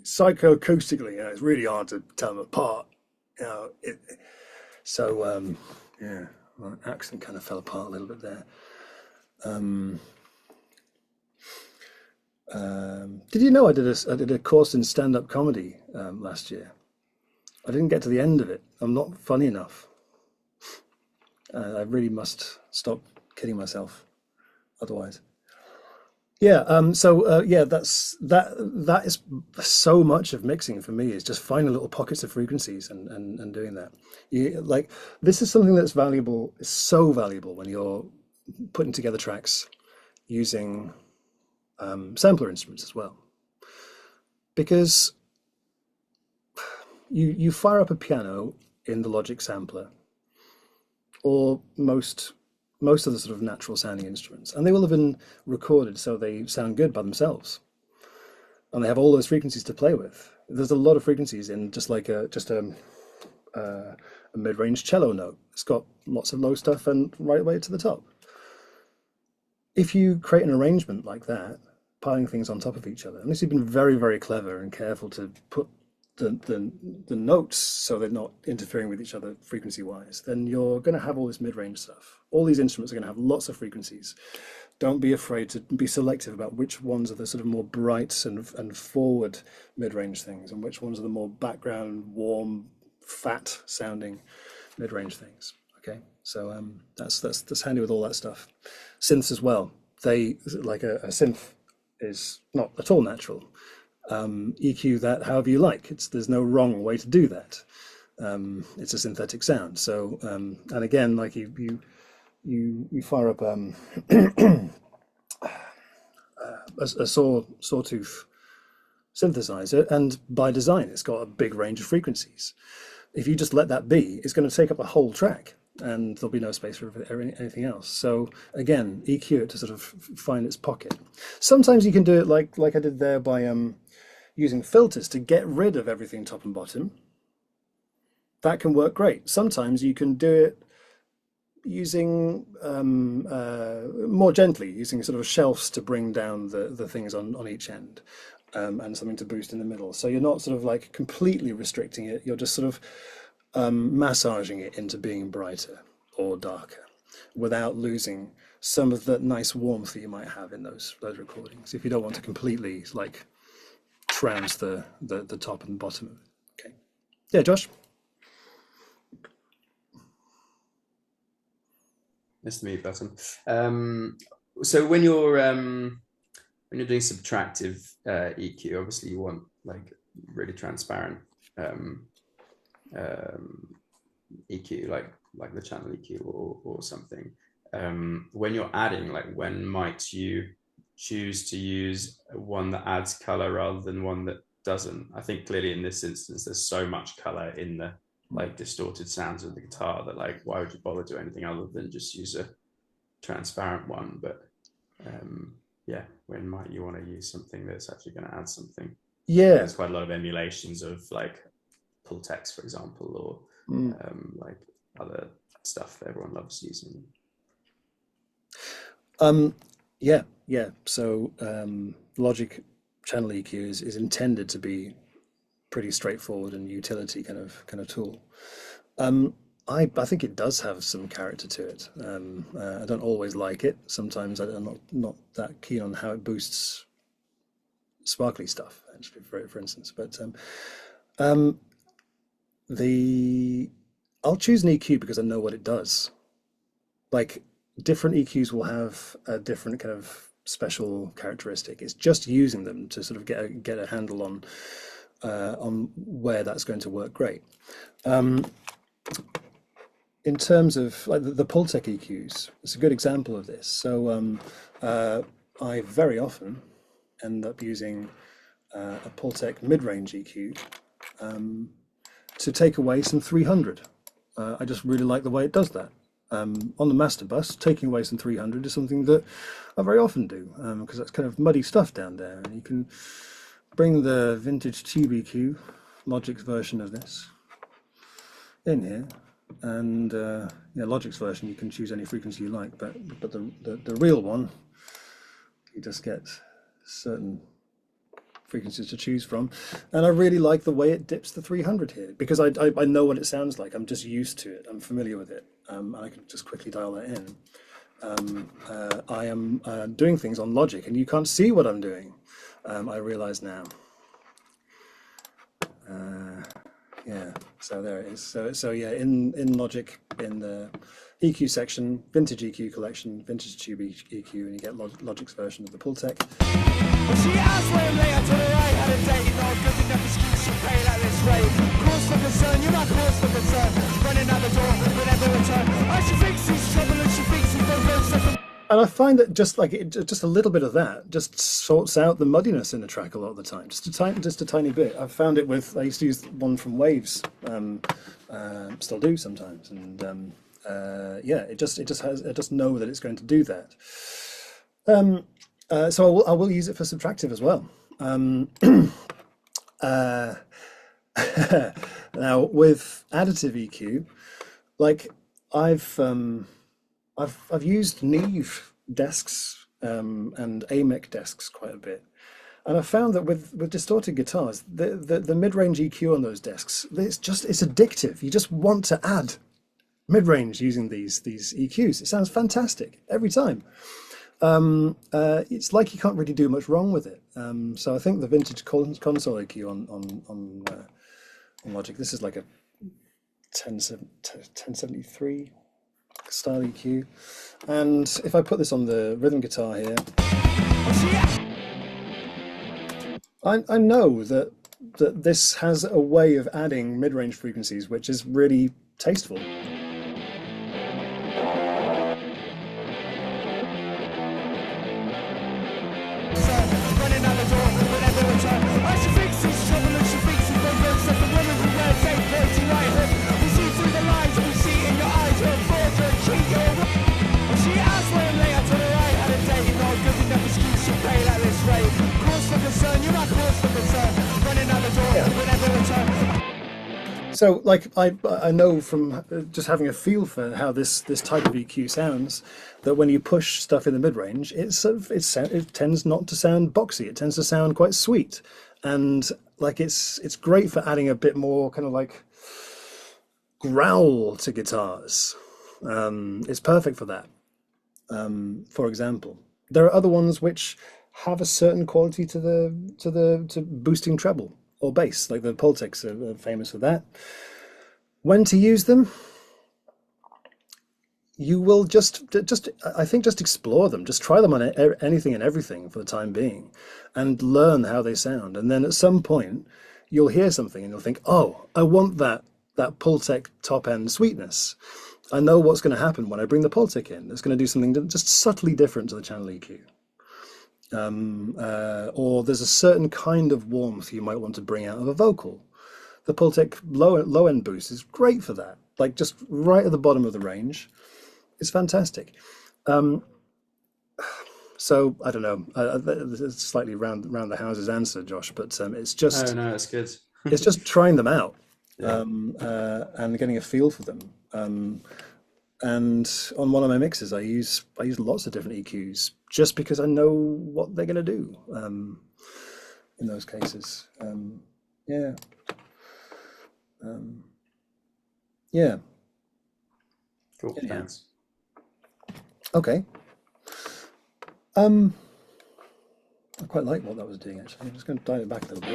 psychoacoustically, it's really hard to tell them apart, yeah, my accent kind of fell apart a little bit there. Did you know I did a course in stand-up comedy last year? I didn't get to the end of it. I'm not funny enough. I really must stop kidding myself otherwise. Yeah, that is so much of mixing for me, is just finding little pockets of frequencies and doing that. This is something that's valuable, is so valuable when you're putting together tracks using sampler instruments as well. Because you fire up a piano in the Logic sampler, or most of the sort of natural sounding instruments, and they will have been recorded so they sound good by themselves, and they have all those frequencies to play with. There's a lot of frequencies in just a mid-range cello note. It's got lots of low stuff and right way to the top. If you create an arrangement like that, piling things on top of each other, unless you've been very, very clever and careful to put the notes so they're not interfering with each other frequency wise, then you're going to have all this mid-range stuff. All these instruments are going to have lots of frequencies. Don't be afraid to be selective about which ones are the sort of more bright and forward mid-range things, and which ones are the more background, warm, fat sounding mid-range things. Okay, so that's handy with all that stuff. Synths as well. They like a synth is not at all natural. EQ that however you like. There's no wrong way to do that. It's a synthetic sound. So and again, like you fire up a sawtooth synthesizer, and by design it's got a big range of frequencies. If you just let that be, it's going to take up the whole track, and there'll be no space for anything else. So again, EQ it to sort of find its pocket. Sometimes you can do it like I did there by using filters to get rid of everything top and bottom. That can work great. Sometimes you can do it using more gently, using sort of shelves to bring down the things on each end, and something to boost in the middle. So you're not sort of like completely restricting it, you're just sort of massaging it into being brighter or darker without losing some of that nice warmth that you might have in those recordings, if you don't want to completely like trans the top and bottom of it. Okay. Yeah, Josh? Nice to meet you, Button. So when you're doing subtractive EQ, obviously you want like really transparent EQ, like the channel EQ or something. When you're adding, like when might you choose to use one that adds color rather than one that doesn't? I think clearly in this instance there's so much color in the like distorted sounds of the guitar that like why would you bother do anything other than just use a transparent one? But yeah, when might you want to use something that's actually going to add something? Yeah, there's quite a lot of emulations of like pull text, for example, or like other stuff that everyone loves using. Yeah. So Logic channel EQ is intended to be pretty straightforward and utility kind of tool. I think it does have some character to it. I don't always like it. Sometimes I'm not that keen on how it boosts sparkly stuff, actually, for instance. But I'll choose an EQ because I know what it does. Like different EQs will have a different kind of special characteristic. It's just using them to sort of get a handle on where that's going to work great. In terms of like the Pultec EQs, it's a good example of this. So I very often end up using a Pultec midrange EQ to take away some 300. I just really like the way it does that. On the master bus, taking away some 300 is something that I very often do because that's kind of muddy stuff down there. And you can bring the vintage tube EQ, Logic's version of this, in here. And Logic's version, you can choose any frequency you like, but the real one, you just get certain frequencies to choose from. And I really like the way it dips the 300 here because I know what it sounds like. I'm just used to it. I'm familiar with it. And I can just quickly dial that in. I am doing things on Logic and you can't see what I'm doing. I realize now. Yeah, so there it is. So yeah, in Logic, in the EQ section, vintage EQ collection, vintage tube EQ, and you get Logic's version of the Pultec. She asked where later to the right, had a date, not good enough excuse to pay like this rate. Cause for concern, you're not cause for concern. Running out the door, whenever return. Oh, she thinks he's trouble and she thinks he's no stuff. And I find that just a little bit of that just sorts out the muddiness in the track a lot of the time. Just a tiny bit. I've found it with, I used to use one from Waves, still do sometimes, and it just know that it's going to do that. So I will use it for subtractive as well. Now with additive EQ, like I've used Neve desks and AMEC desks quite a bit, and I've found that with distorted guitars, the mid-range EQ on those desks, it's addictive. You just want to add mid-range using these EQs. It sounds fantastic every time. It's like you can't really do much wrong with it. So I think the vintage console EQ on Logic, this is like a 1073 style EQ, and if I put this on the rhythm guitar here, I know that this has a way of adding mid-range frequencies which is really tasteful. So, like, I know from just having a feel for how this type of EQ sounds, that when you push stuff in the mid range, it tends not to sound boxy. It tends to sound quite sweet, and like it's great for adding a bit more kind of like growl to guitars. It's perfect for that. For example, there are other ones which have a certain quality to boosting treble or bass, like the Pultecs are famous for that. When to use them? You will just I think just explore them, just try them on anything and everything for the time being, and learn how they sound. And then at some point, you'll hear something and you'll think, oh, I want that Pultec top end sweetness. I know what's going to happen when I bring the Pultec in. It's going to do something just subtly different to the channel EQ. Or there's a certain kind of warmth you might want to bring out of a vocal. The Pultec low end boost is great for that, like just right at the bottom of the range. It's fantastic. So I don't know, it's slightly round the houses answer, Josh, but it's just Oh no, that's good. it's just trying them out. Yeah. And getting a feel for them. And on one of my mixes, I use lots of different EQs just because I know what they're going to do in those cases. Yeah. Yeah. Cool. Anyhow. Thanks. Okay. I quite like what that was doing, actually. I'm just going to dial it back a little bit.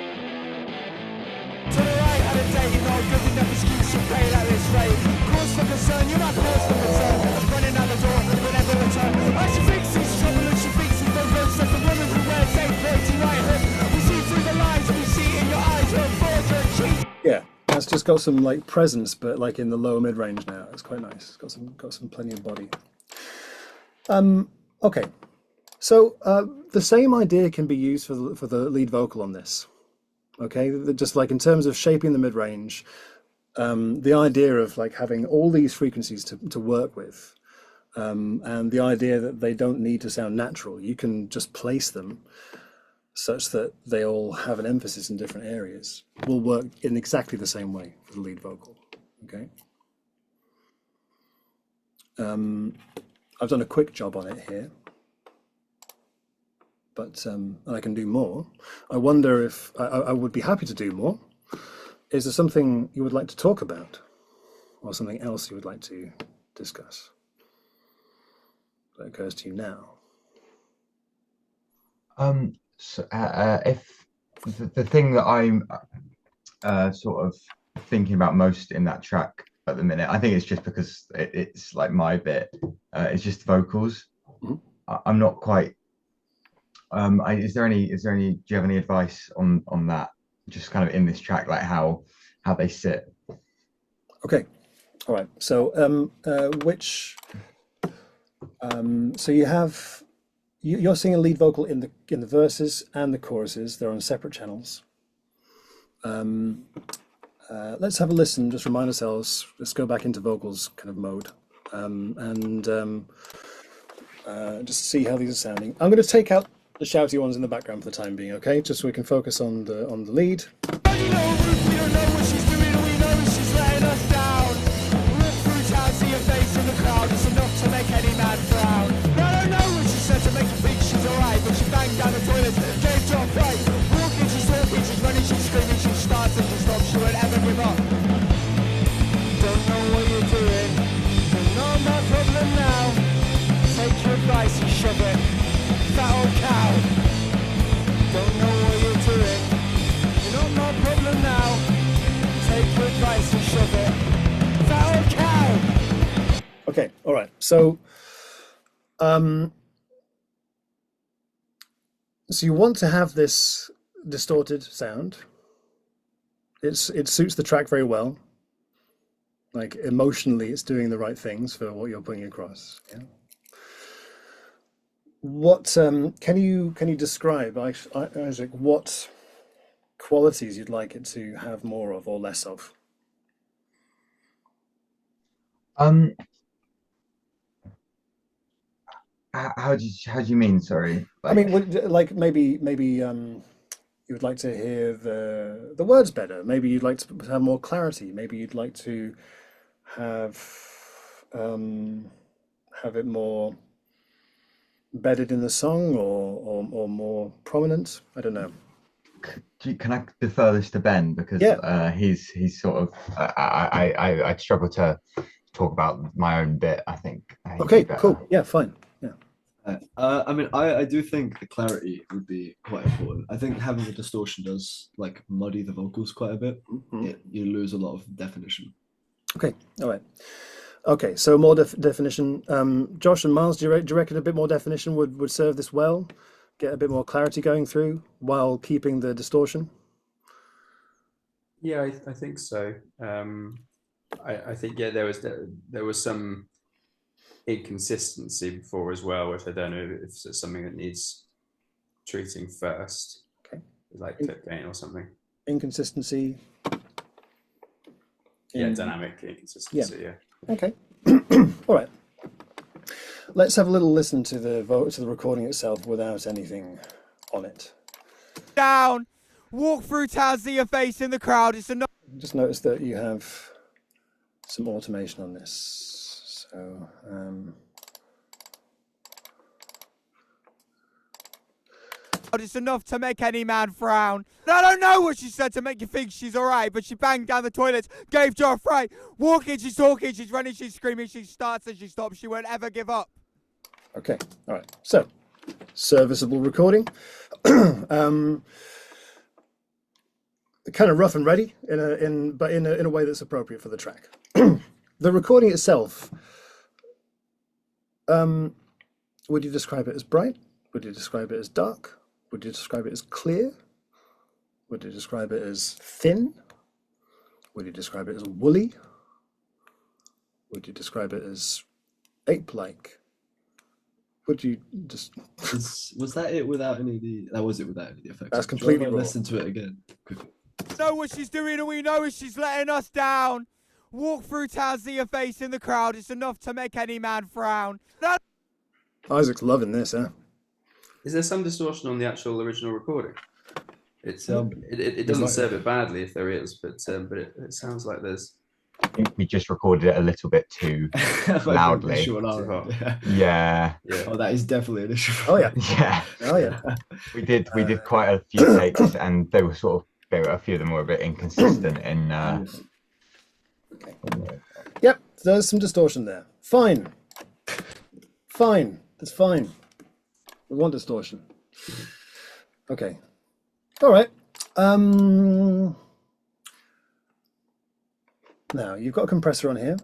To the right, had a dating, not good enough excuse to pay at this rate. Cause for concern, you're not cause for concern. Running out the door, will never return. Oh, she thinks he's trouble and she thinks he's no good. So the woman who wears A30 right hook. We see through the lines, we see in your eyes, you're a forger, cheat. Yeah, that's just got some like presence, but like in the lower mid range now. It's quite nice. It's got some plenty of body. Okay, so the same idea can be used for the lead vocal on this. Okay, just like in terms of shaping the mid range, the idea of like having all these frequencies to work with, and the idea that they don't need to sound natural. You can just place them such that they all have an emphasis in different areas, will work in exactly the same way for the lead vocal. Okay. I've done a quick job on it here, but and I can do more. I wonder if I would be happy to do more. Is there something you would like to talk about, or something else you would like to discuss that occurs to you now? So, if the thing that I'm sort of thinking about most in that track at the minute, I think it's just because it's like my bit. It's just vocals. I'm not quite. Is there any? Do you have any advice on that? Just kind of in this track, like how they sit. Okay, all right. So so you're singing a lead vocal in the verses and the choruses. They're on separate channels. Let's have a listen. Just remind ourselves. Let's go back into vocals kind of mode, and just see how these are sounding. I'm going to take out the shouty ones in the background for the time being. Okay, just so we can focus on the lead. Shove it, fat old cow. Don't know what you're doing. You're not my problem now. Take your advice and shove it, fat old cow. Okay, all right. So, so you want to have this distorted sound. It suits the track very well. Like emotionally, it's doing the right things for what you're putting across. Yeah. What can you describe, Isaac, what qualities you'd like it to have more of or less of? How do you mean? Sorry. I mean, like maybe you would like to hear the words better. Maybe you'd like to have more clarity. Maybe you'd like to have it more bedded in the song or more prominent. I don't know. Can I defer this to Ben, because he's sort of I struggle to talk about my own bit. I think. Okay, cool. Yeah, fine. Yeah. I mean, I do think the clarity would be quite important. I think having the distortion does like muddy the vocals quite a bit. You lose a lot of definition. Okay, all right. Okay, so more definition. Josh and Miles, do you reckon a bit more definition would serve this well? Get a bit more clarity going through while keeping the distortion? Yeah, I think so. I think there was some inconsistency before as well, which I don't know if it's something that needs treating first. Okay. Like clip gain or something. Inconsistency. Yeah, dynamic inconsistency. Yeah. Okay. All right. Let's have a little listen to the recording itself without anything on it. Down, walk through town, see your face in the crowd. It's enough. Just notice that you have some automation on this. So It's enough to make any man frown. I don't know what she said to make you think she's alright, but she banged down the toilets, gave Joe a fright. Walking, she's talking, she's running, she's screaming, she starts and she stops, she won't ever give up. okay, all right. So serviceable recording. Kind of rough and ready but in a way that's appropriate for the track. The recording itself, would you describe it as bright? Would you describe it as dark? Would you describe it as clear? Would you describe it as thin? Would you describe it as woolly? Would you describe it as ape-like? Would you just... Was that it without any of the... That was it without any of the effects. That's completely raw. Listen to it again. Quickly. Know what she's doing and we know she's letting us down. Walk through town, see her face in the crowd. It's enough to make any man frown. Isaac's loving this, huh? Is there some distortion on the actual original recording? It's it doesn't serve it badly if there is, but it sounds like there's. I think we just recorded it a little bit too loudly. Yeah. Oh, that is definitely an issue. Oh yeah. Yeah. Oh yeah. We did quite a few takes, and they were a few of them were a bit inconsistent in. Okay. Yep, there's some distortion there. Fine. That's fine. We want distortion. Okay. All right. Now you've got a compressor on here.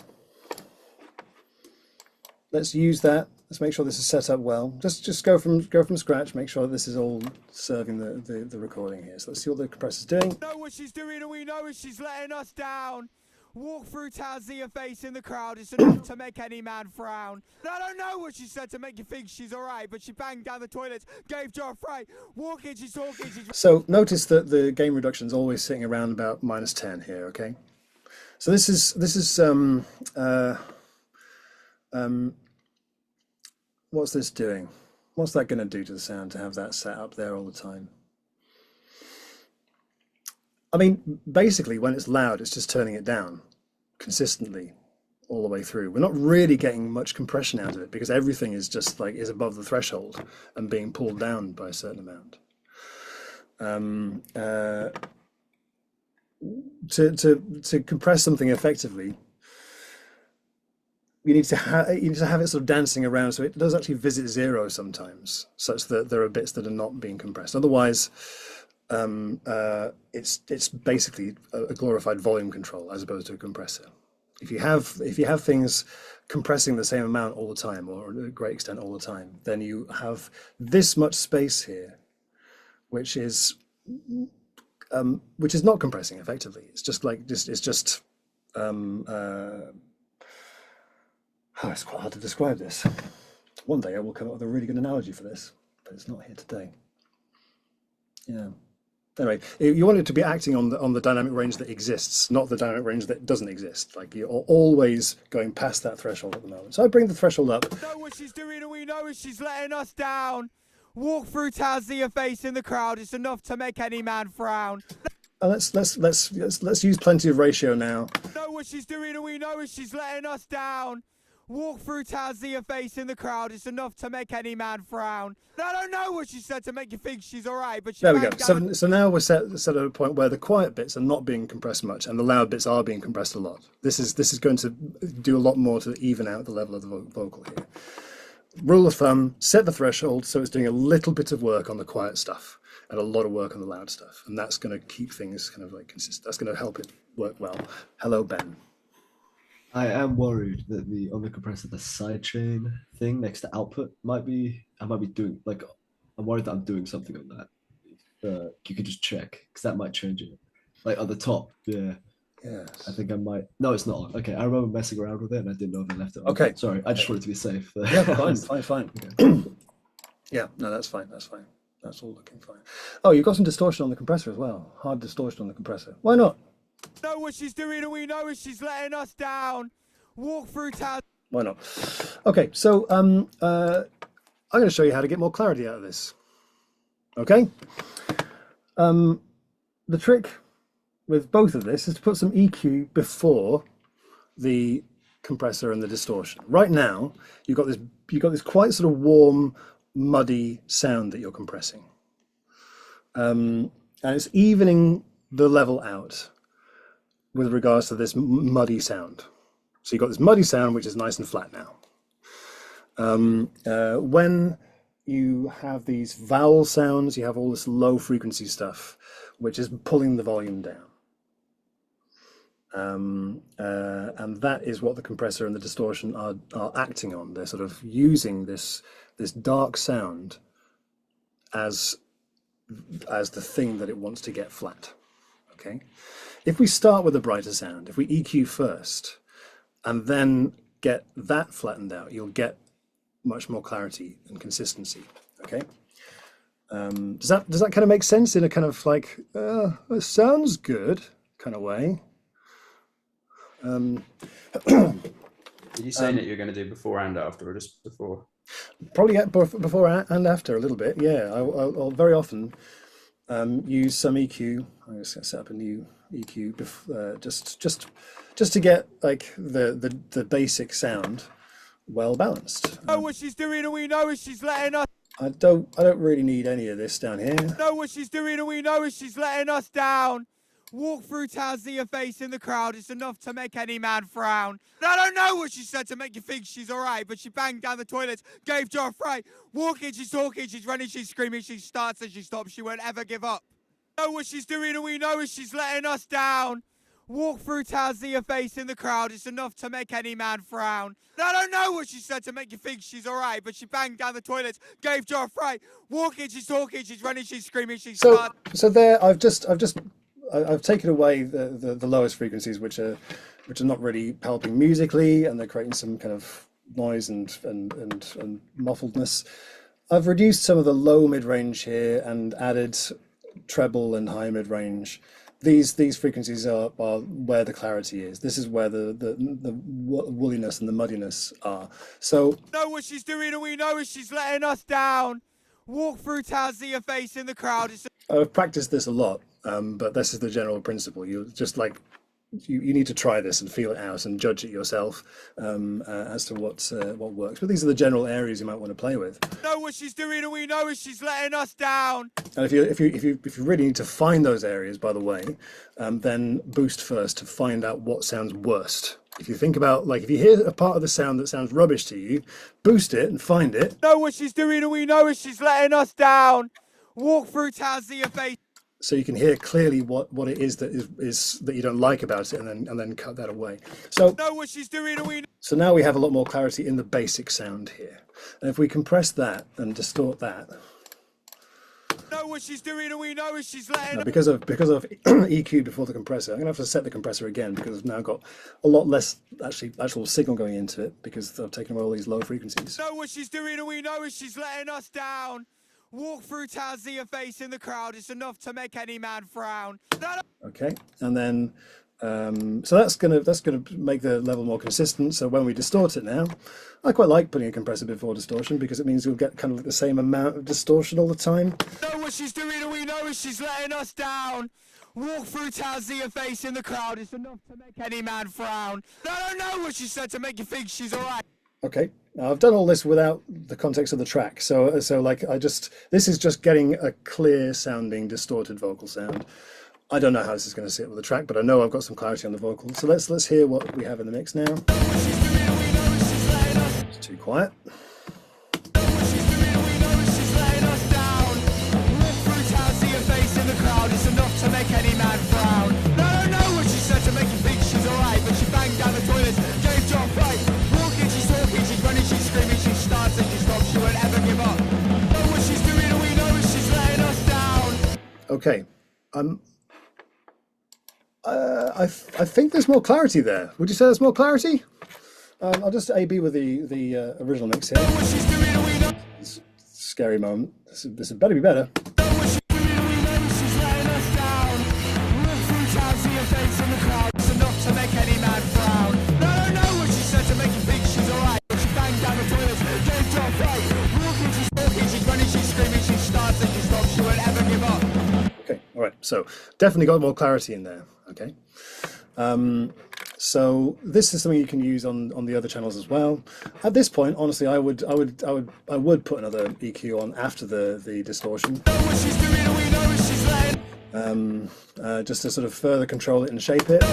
Let's use that. Let's make sure this is set up well. Just go from scratch. Make sure this is all serving the recording here. So let's see what the compressor's doing. Know what she's doing and we know she's letting us down. Walk through town, see her face in the crowd. It's enough to make any man frown. I don't know what she said to make you think she's alright, but she banged down the toilets, gave Joe a fright. Walking, she's talking, she's... So notice that the gain reduction is always sitting around about -10 here. Okay. So this is what's this doing? What's that going to do to the sound to have that set up there all the time? I mean, basically, when it's loud, it's just turning it down consistently all the way through. We're not really getting much compression out of it because everything is just like is above the threshold and being pulled down by a certain amount. To compress something effectively, you need to have it sort of dancing around so it does actually visit zero sometimes, such that there are bits that are not being compressed. Otherwise, it's basically a glorified volume control as opposed to a compressor. If you have things compressing the same amount all the time, or to a great extent all the time, then you have this much space here, which is not compressing effectively. It's just like it's quite hard to describe this. One day I will come up with a really good analogy for this, but it's not here today. Yeah. Anyway, you want it to be acting on the dynamic range that exists, not the dynamic range that doesn't exist. Like you're always going past that threshold at the moment. So I bring the threshold up. Know what she's doing and we know she's letting us down. Walk through town, see her face in the crowd. It's enough to make any man frown. Let's use plenty of ratio now. Know what she's doing and we know she's letting us down. Walk through town, see her face in the crowd. It's enough to make any man frown. I don't know what she said to make you think she's alright, but she... There we go. So now we're set at a point where the quiet bits are not being compressed much and the loud bits are being compressed a lot. This is going to do a lot more to even out the level of the vocal here. Rule of thumb, set the threshold so it's doing a little bit of work on the quiet stuff and a lot of work on the loud stuff. And that's going to keep things kind of like consistent. That's going to help it work well. Hello, Ben. I am worried that on the compressor, the sidechain thing next to output I might be doing, like, I'm worried that I'm doing something on that. You could just check, because that might change it. Like, at the top, yeah. Yes. I think I might. No, it's not. Okay, I remember messing around with it, and I didn't know if I left it on. Okay. Sorry, I just wanted to be safe. Yeah, fine. Okay. Yeah, no, that's fine. That's all looking fine. Oh, you've got some distortion on the compressor as well. Hard distortion on the compressor. Why not? Know what she's doing and we know she's letting us down. Walk through town. Why not? Okay, so I'm going to show you how to get more clarity out of this. Okay. The trick with both of this is to put some EQ before the compressor and the distortion. Right now, you've got this quite sort of warm, muddy sound that you're compressing, and it's evening the level out with regards to this muddy sound. So you've got this muddy sound which is nice and flat now. When you have these vowel sounds, you have all this low frequency stuff which is pulling the volume down. And that is what the compressor and the distortion are acting on. They're sort of using this dark sound as the thing that it wants to get flat. Okay, if we start with a brighter sound, if we EQ first and then get that flattened out, you'll get much more clarity and consistency. Okay, does that kind of make sense in a kind of like it sounds good kind of way? Are you saying that you're going to do before and after, or just before? Probably before and after a little bit. Yeah, I'll very often use some EQ. I'm just going to set up a new EQ just to get like the basic sound well balanced. Know what she's doing, and we know is she's letting us. I don't really need any of this down here. Know what she's doing, and we know is she's letting us down. Walk through town, see her face in the crowd. It's enough to make any man frown. I don't know what she said to make you think she's alright, but she banged down the toilets, gave Joe a fright. Walking, she's talking, she's running, she's screaming, she starts and she stops, she won't ever give up. Know what she's doing, and we know is she's letting us down. Walk through town, see her face in the crowd. It's enough to make any man frown. I don't know what she said to make you think she's alright, but she banged down the toilets, gave Joe a fright. Walking, she's talking, she's running, she's screaming, she starts. So there, I've taken away the lowest frequencies, which are not really helping musically, and they're creating some kind of noise and muffledness. I've reduced some of the low mid-range here and added treble and high mid-range. These frequencies are where the clarity is. This is where the woolliness and the muddiness are. So Know what she's doing, and we know is she's letting us down. Walk through town, see her face in the crowd. I've practiced this a lot, but this is the general principle. You just like you need to try this and feel it out and judge it yourself as to what works. But these are the general areas you might want to play with. Know what she's doing, and we know is she's letting us down. And if you really need to find those areas, by the way, then boost first to find out what sounds worst. If you think about, like, if you hear a part of the sound that sounds rubbish to you, boost it and find it. Know what she's doing, and we know is she's letting us down. Walk through town, see her face. So you can hear clearly what it is that is that you don't like about it, and then cut that away. So Know what she's doing, and we know. So now we have a lot more clarity in the basic sound here. And if we compress that and distort that, Know what she's doing, and we know is she's letting us. because of EQ before the compressor, I'm gonna have to set the compressor again because I've now got a lot less actual signal going into it because I've taken away all these low frequencies. Know what she's doing, and we know is she's letting us down. Walk through town, see her face in the crowd. It's enough to make any man frown. Okay, and then so that's gonna make the level more consistent. So when we distort it now, I quite like putting a compressor before distortion because it means you'll get kind of like the same amount of distortion all the time. Know what she's doing, and we know is she's letting us down. Walk through town, see her face in the crowd. It's enough to make any man frown. I don't know what she said to make you think she's alright. Okay, now I've done all this without the context of the track. So like this is just getting a clear sounding distorted vocal sound. I don't know how this is going to sit with the track, but I know I've got some clarity on the vocal. So let's hear what we have in the mix now. It's too quiet. To make any man frown. I don't know what she said to make you think she's alright, but she banged down the toilets, gave John fight. Walking, she's talking, she's running, she's screaming, she starts and she stops, she won't ever give up. Know what she's doing, and we know she's letting us down. Okay, I think there's more clarity there. Would you say there's more clarity? I'll just A/B with the original mix here. Know what she's doing, and we know. It's a scary moment. This had better be better. To make any man frown. I don't know what she said to make you think she's alright, but she banged down the toilets, gave John fight. Walking, she's talking, she's running, she's screaming, she starts and she stops, she won't ever give up. Okay, all right. So definitely got more clarity in there. Okay. So this is something you can use on the other channels as well. At this point, honestly, I would put another EQ on after the distortion, just to sort of further control it and shape it.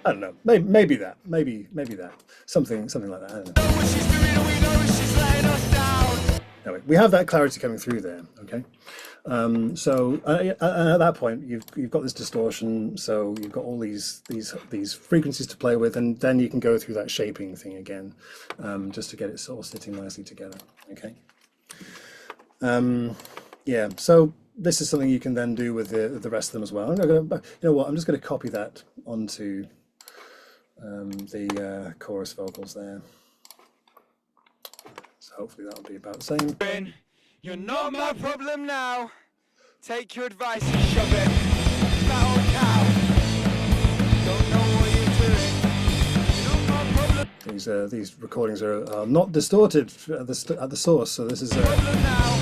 I don't know. Maybe that. Maybe that. Something like that. I don't know. Anyway, we have that clarity coming through there. Okay. So and at that point, you've got this distortion. So you've got all these frequencies to play with, and then you can go through that shaping thing again, just to get it sort of sitting nicely together. Okay. Yeah. So this is something you can then do with the rest of them as well. You know what? I'm just going to copy that onto the chorus vocals there. So hopefully that'll be about the same. You're not my problem now. Take your advice and shove it. That old cow. Don't know what you're doing. You're not my problem. These recordings are not distorted at the source, so this is Problem now.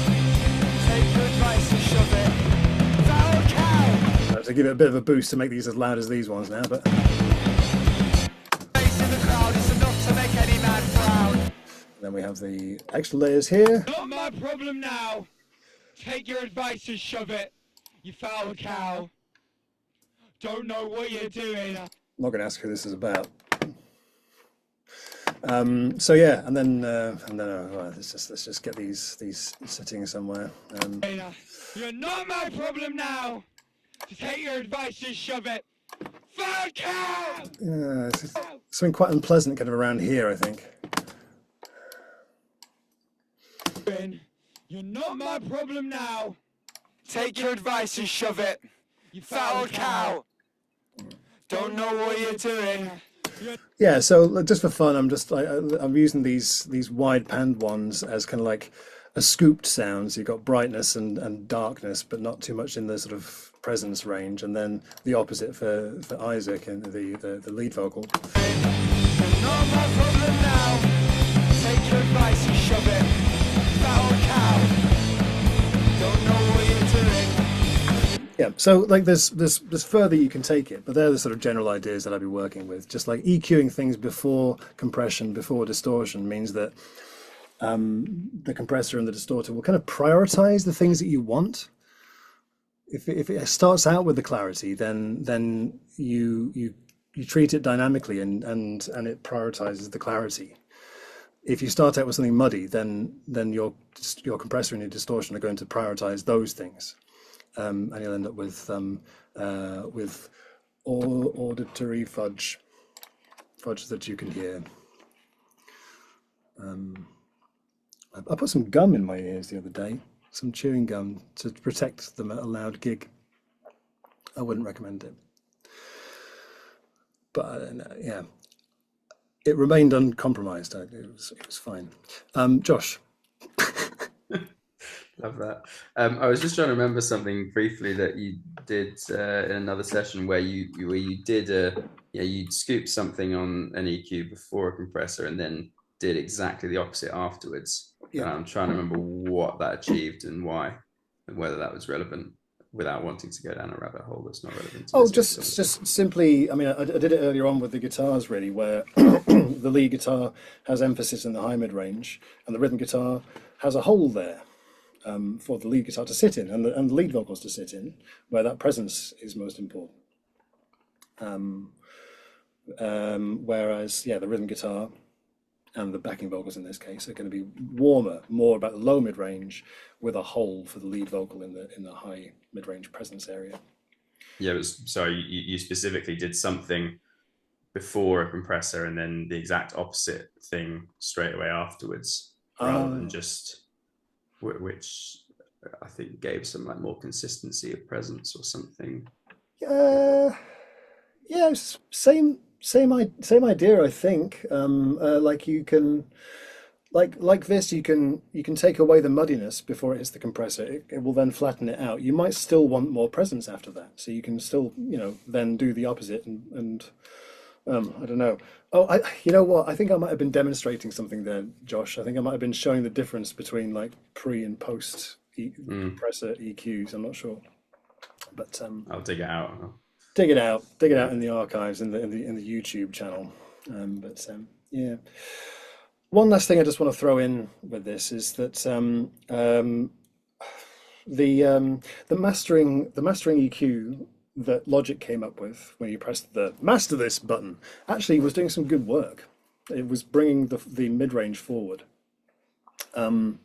Take your advice and shove it. That old cow. to give it a bit of a boost to make these as loud as these ones now, but. Then we have the extra layers here. Not my problem now. Take your advice and shove it. You foul cow. Don't know what you're doing. I'm not going to ask who this is about. So yeah, and then let's just get these sitting somewhere. You're not my problem now. Take your advice and shove it. Foul cow. Yeah, it's something quite unpleasant kind of around here, I think. You're not my problem now. Take your advice and shove it. You foul cow. Don't know what you're doing. Yeah, so just for fun, I'm using these wide panned ones as kind of like a scooped sound. So you've got brightness and darkness, but not too much in the sort of presence range. And then the opposite for Isaac and the lead vocal. You're not my problem now. Take your advice and shove it. Yeah, so like there's further you can take it, but they're the sort of general ideas that I'd be working with. Just like EQing things before compression, before distortion means that the compressor and the distorter will kind of prioritize the things that you want. If it starts out with the clarity, then you treat it dynamically and it prioritizes the clarity. If you start out with something muddy, then your compressor and your distortion are going to prioritize those things, and you'll end up with auditory fudge that you can hear. I put some gum in my ears the other day, some chewing gum to protect them at a loud gig. I wouldn't recommend it, but yeah. It remained uncompromised. It was fine. Josh. Love that. I was just trying to remember something briefly that you did in another session where you did you scooped something on an EQ before a compressor and then did exactly the opposite afterwards. Yeah. And I'm trying to remember what that achieved and why, and whether that was relevant. Without wanting to go down a rabbit hole that's not relevant. Just simply, I mean, I did it earlier on with the guitars, really, where the lead guitar has emphasis in the high mid-range, and the rhythm guitar has a hole there for the lead guitar to sit in, and the lead vocals to sit in, where that presence is most important. Whereas, the rhythm guitar and the backing vocals in this case are going to be warmer, more about the low mid-range, with a hole for the lead vocal in the high mid-range presence area. Yeah, so you specifically did something before a compressor and then the exact opposite thing straight away afterwards, rather than just, which I think gave some like more consistency of presence or something. Yeah, same idea, I think. Like you can, like this, you can take away the muddiness before it hits the compressor. It will then flatten it out. You might still want more presence after that, so you can still, then do the opposite and I don't know. Oh, you know what? I think I might have been demonstrating something there, Josh. I think I might have been showing the difference between like pre and post compressor EQs. I'm not sure, but I'll dig it out. dig it out in the archives in the YouTube channel. Yeah. One last thing I just want to throw in with this is that the mastering EQ that Logic came up with when you pressed the master this button actually was doing some good work. It was bringing the mid-range forward. You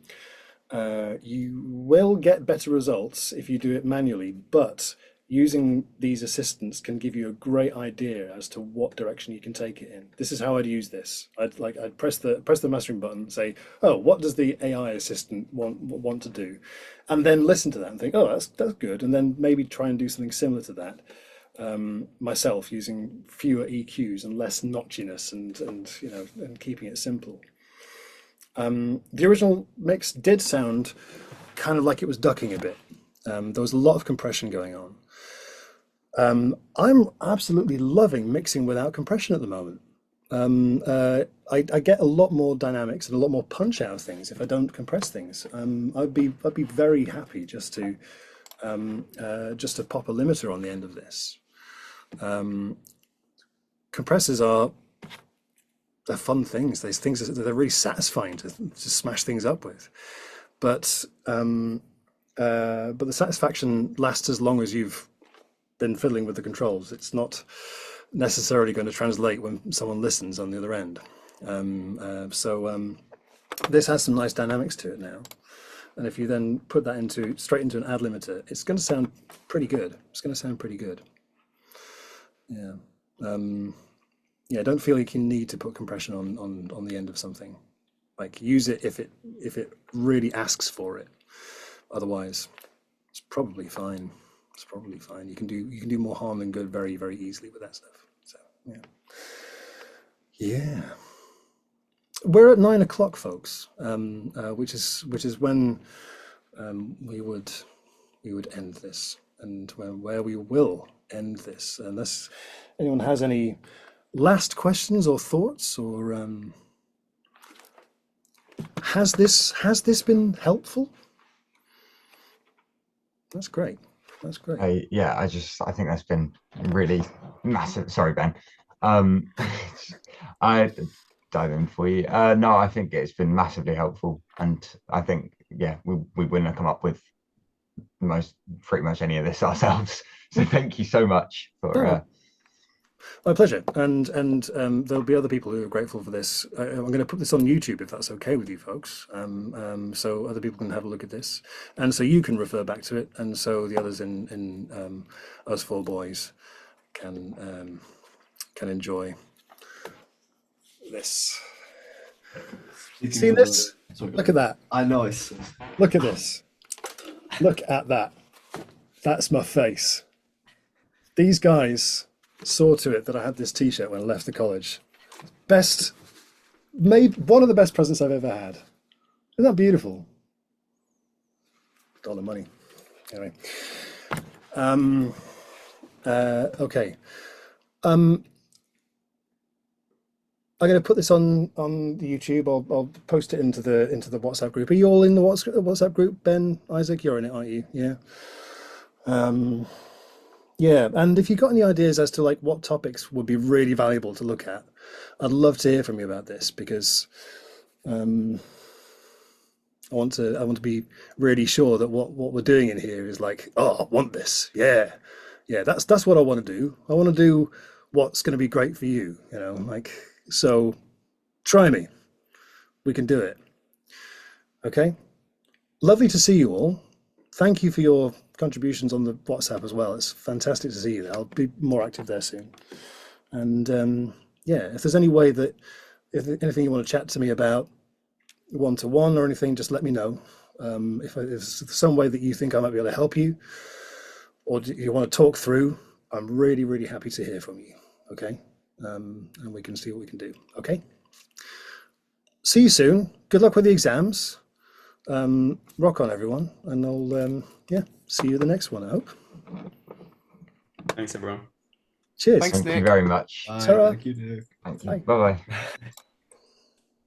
will get better results if you do it manually, but using these assistants can give you a great idea as to what direction you can take it in. This is how I'd use this. I'd press the mastering button, say, oh, what does the AI assistant want to do? And then listen to that and think, oh, that's good. And then maybe try and do something similar to that myself, using fewer EQs and less notchiness and keeping it simple. The original mix did sound kind of like it was ducking a bit. There was a lot of compression going on. I'm absolutely loving mixing without compression at the moment. I get a lot more dynamics and a lot more punch out of things if I don't compress things. I'd be very happy just to pop a limiter on the end of this. Compressors they're fun things. These things they're really satisfying to smash things up with, but the satisfaction lasts as long as you've been fiddling with the controls. It's not necessarily going to translate when someone listens on the other end. This has some nice dynamics to it now, and if you then put that straight into an add limiter, it's going to sound pretty good. Yeah. Yeah, don't feel like you need to put compression on the end of something. Like, use it if it really asks for it. Otherwise, it's probably fine. You can do more harm than good very, very easily with that stuff. So yeah. We're at 9 o'clock, folks, which is when we would end this, and where we will end this, unless anyone has any last questions or thoughts, or has this been helpful? That's great. I think that's been really massive. Sorry, Ben. I dive in for you. No, I think it's been massively helpful, and I think we wouldn't have come up with pretty much any of this ourselves. So thank you so much for. My pleasure, and there'll be other people who are grateful for this. I'm going to put this on YouTube if that's okay with you folks, so other people can have a look at this, and so you can refer back to it, and so the others in Us Four Boys can enjoy this. See this? Look at that. I know. Look at this. Look at that. That's my face. These guys saw to it that I had this t-shirt when I left the college. One of the best presents I've ever had. Isn't that beautiful? Dollar money. Anyway. Okay. I'm going to put this on the YouTube. I'll post it into the WhatsApp group. Are you all in the WhatsApp group? Ben, Isaac, you're in it, aren't you? Yeah. Yeah, and if you've got any ideas as to like what topics would be really valuable to look at, I'd love to hear from you about this, because I want to be really sure that what we're doing in here is like, oh, I want this. Yeah, that's what I want to do. I want to do what's going to be great for you. So try me. We can do it. Okay. Lovely to see you all. Thank you for your contributions on the WhatsApp as well. It's fantastic to see you there. I'll be more active there soon. And if there's any way that, if anything you want to chat to me about one-to-one or anything, just let me know. If there's some way that you think I might be able to help you, or you want to talk through, I'm really, really happy to hear from you. Okay. And we can see what we can do. Okay. see you soon. Good luck with the exams. Rock on, everyone, and I'll see you the next one, I hope. Thanks, everyone. Cheers. Thanks, Thank you Nick. very much. Bye. Sarah. Thank you, Nick. Thank you. Bye. Bye bye.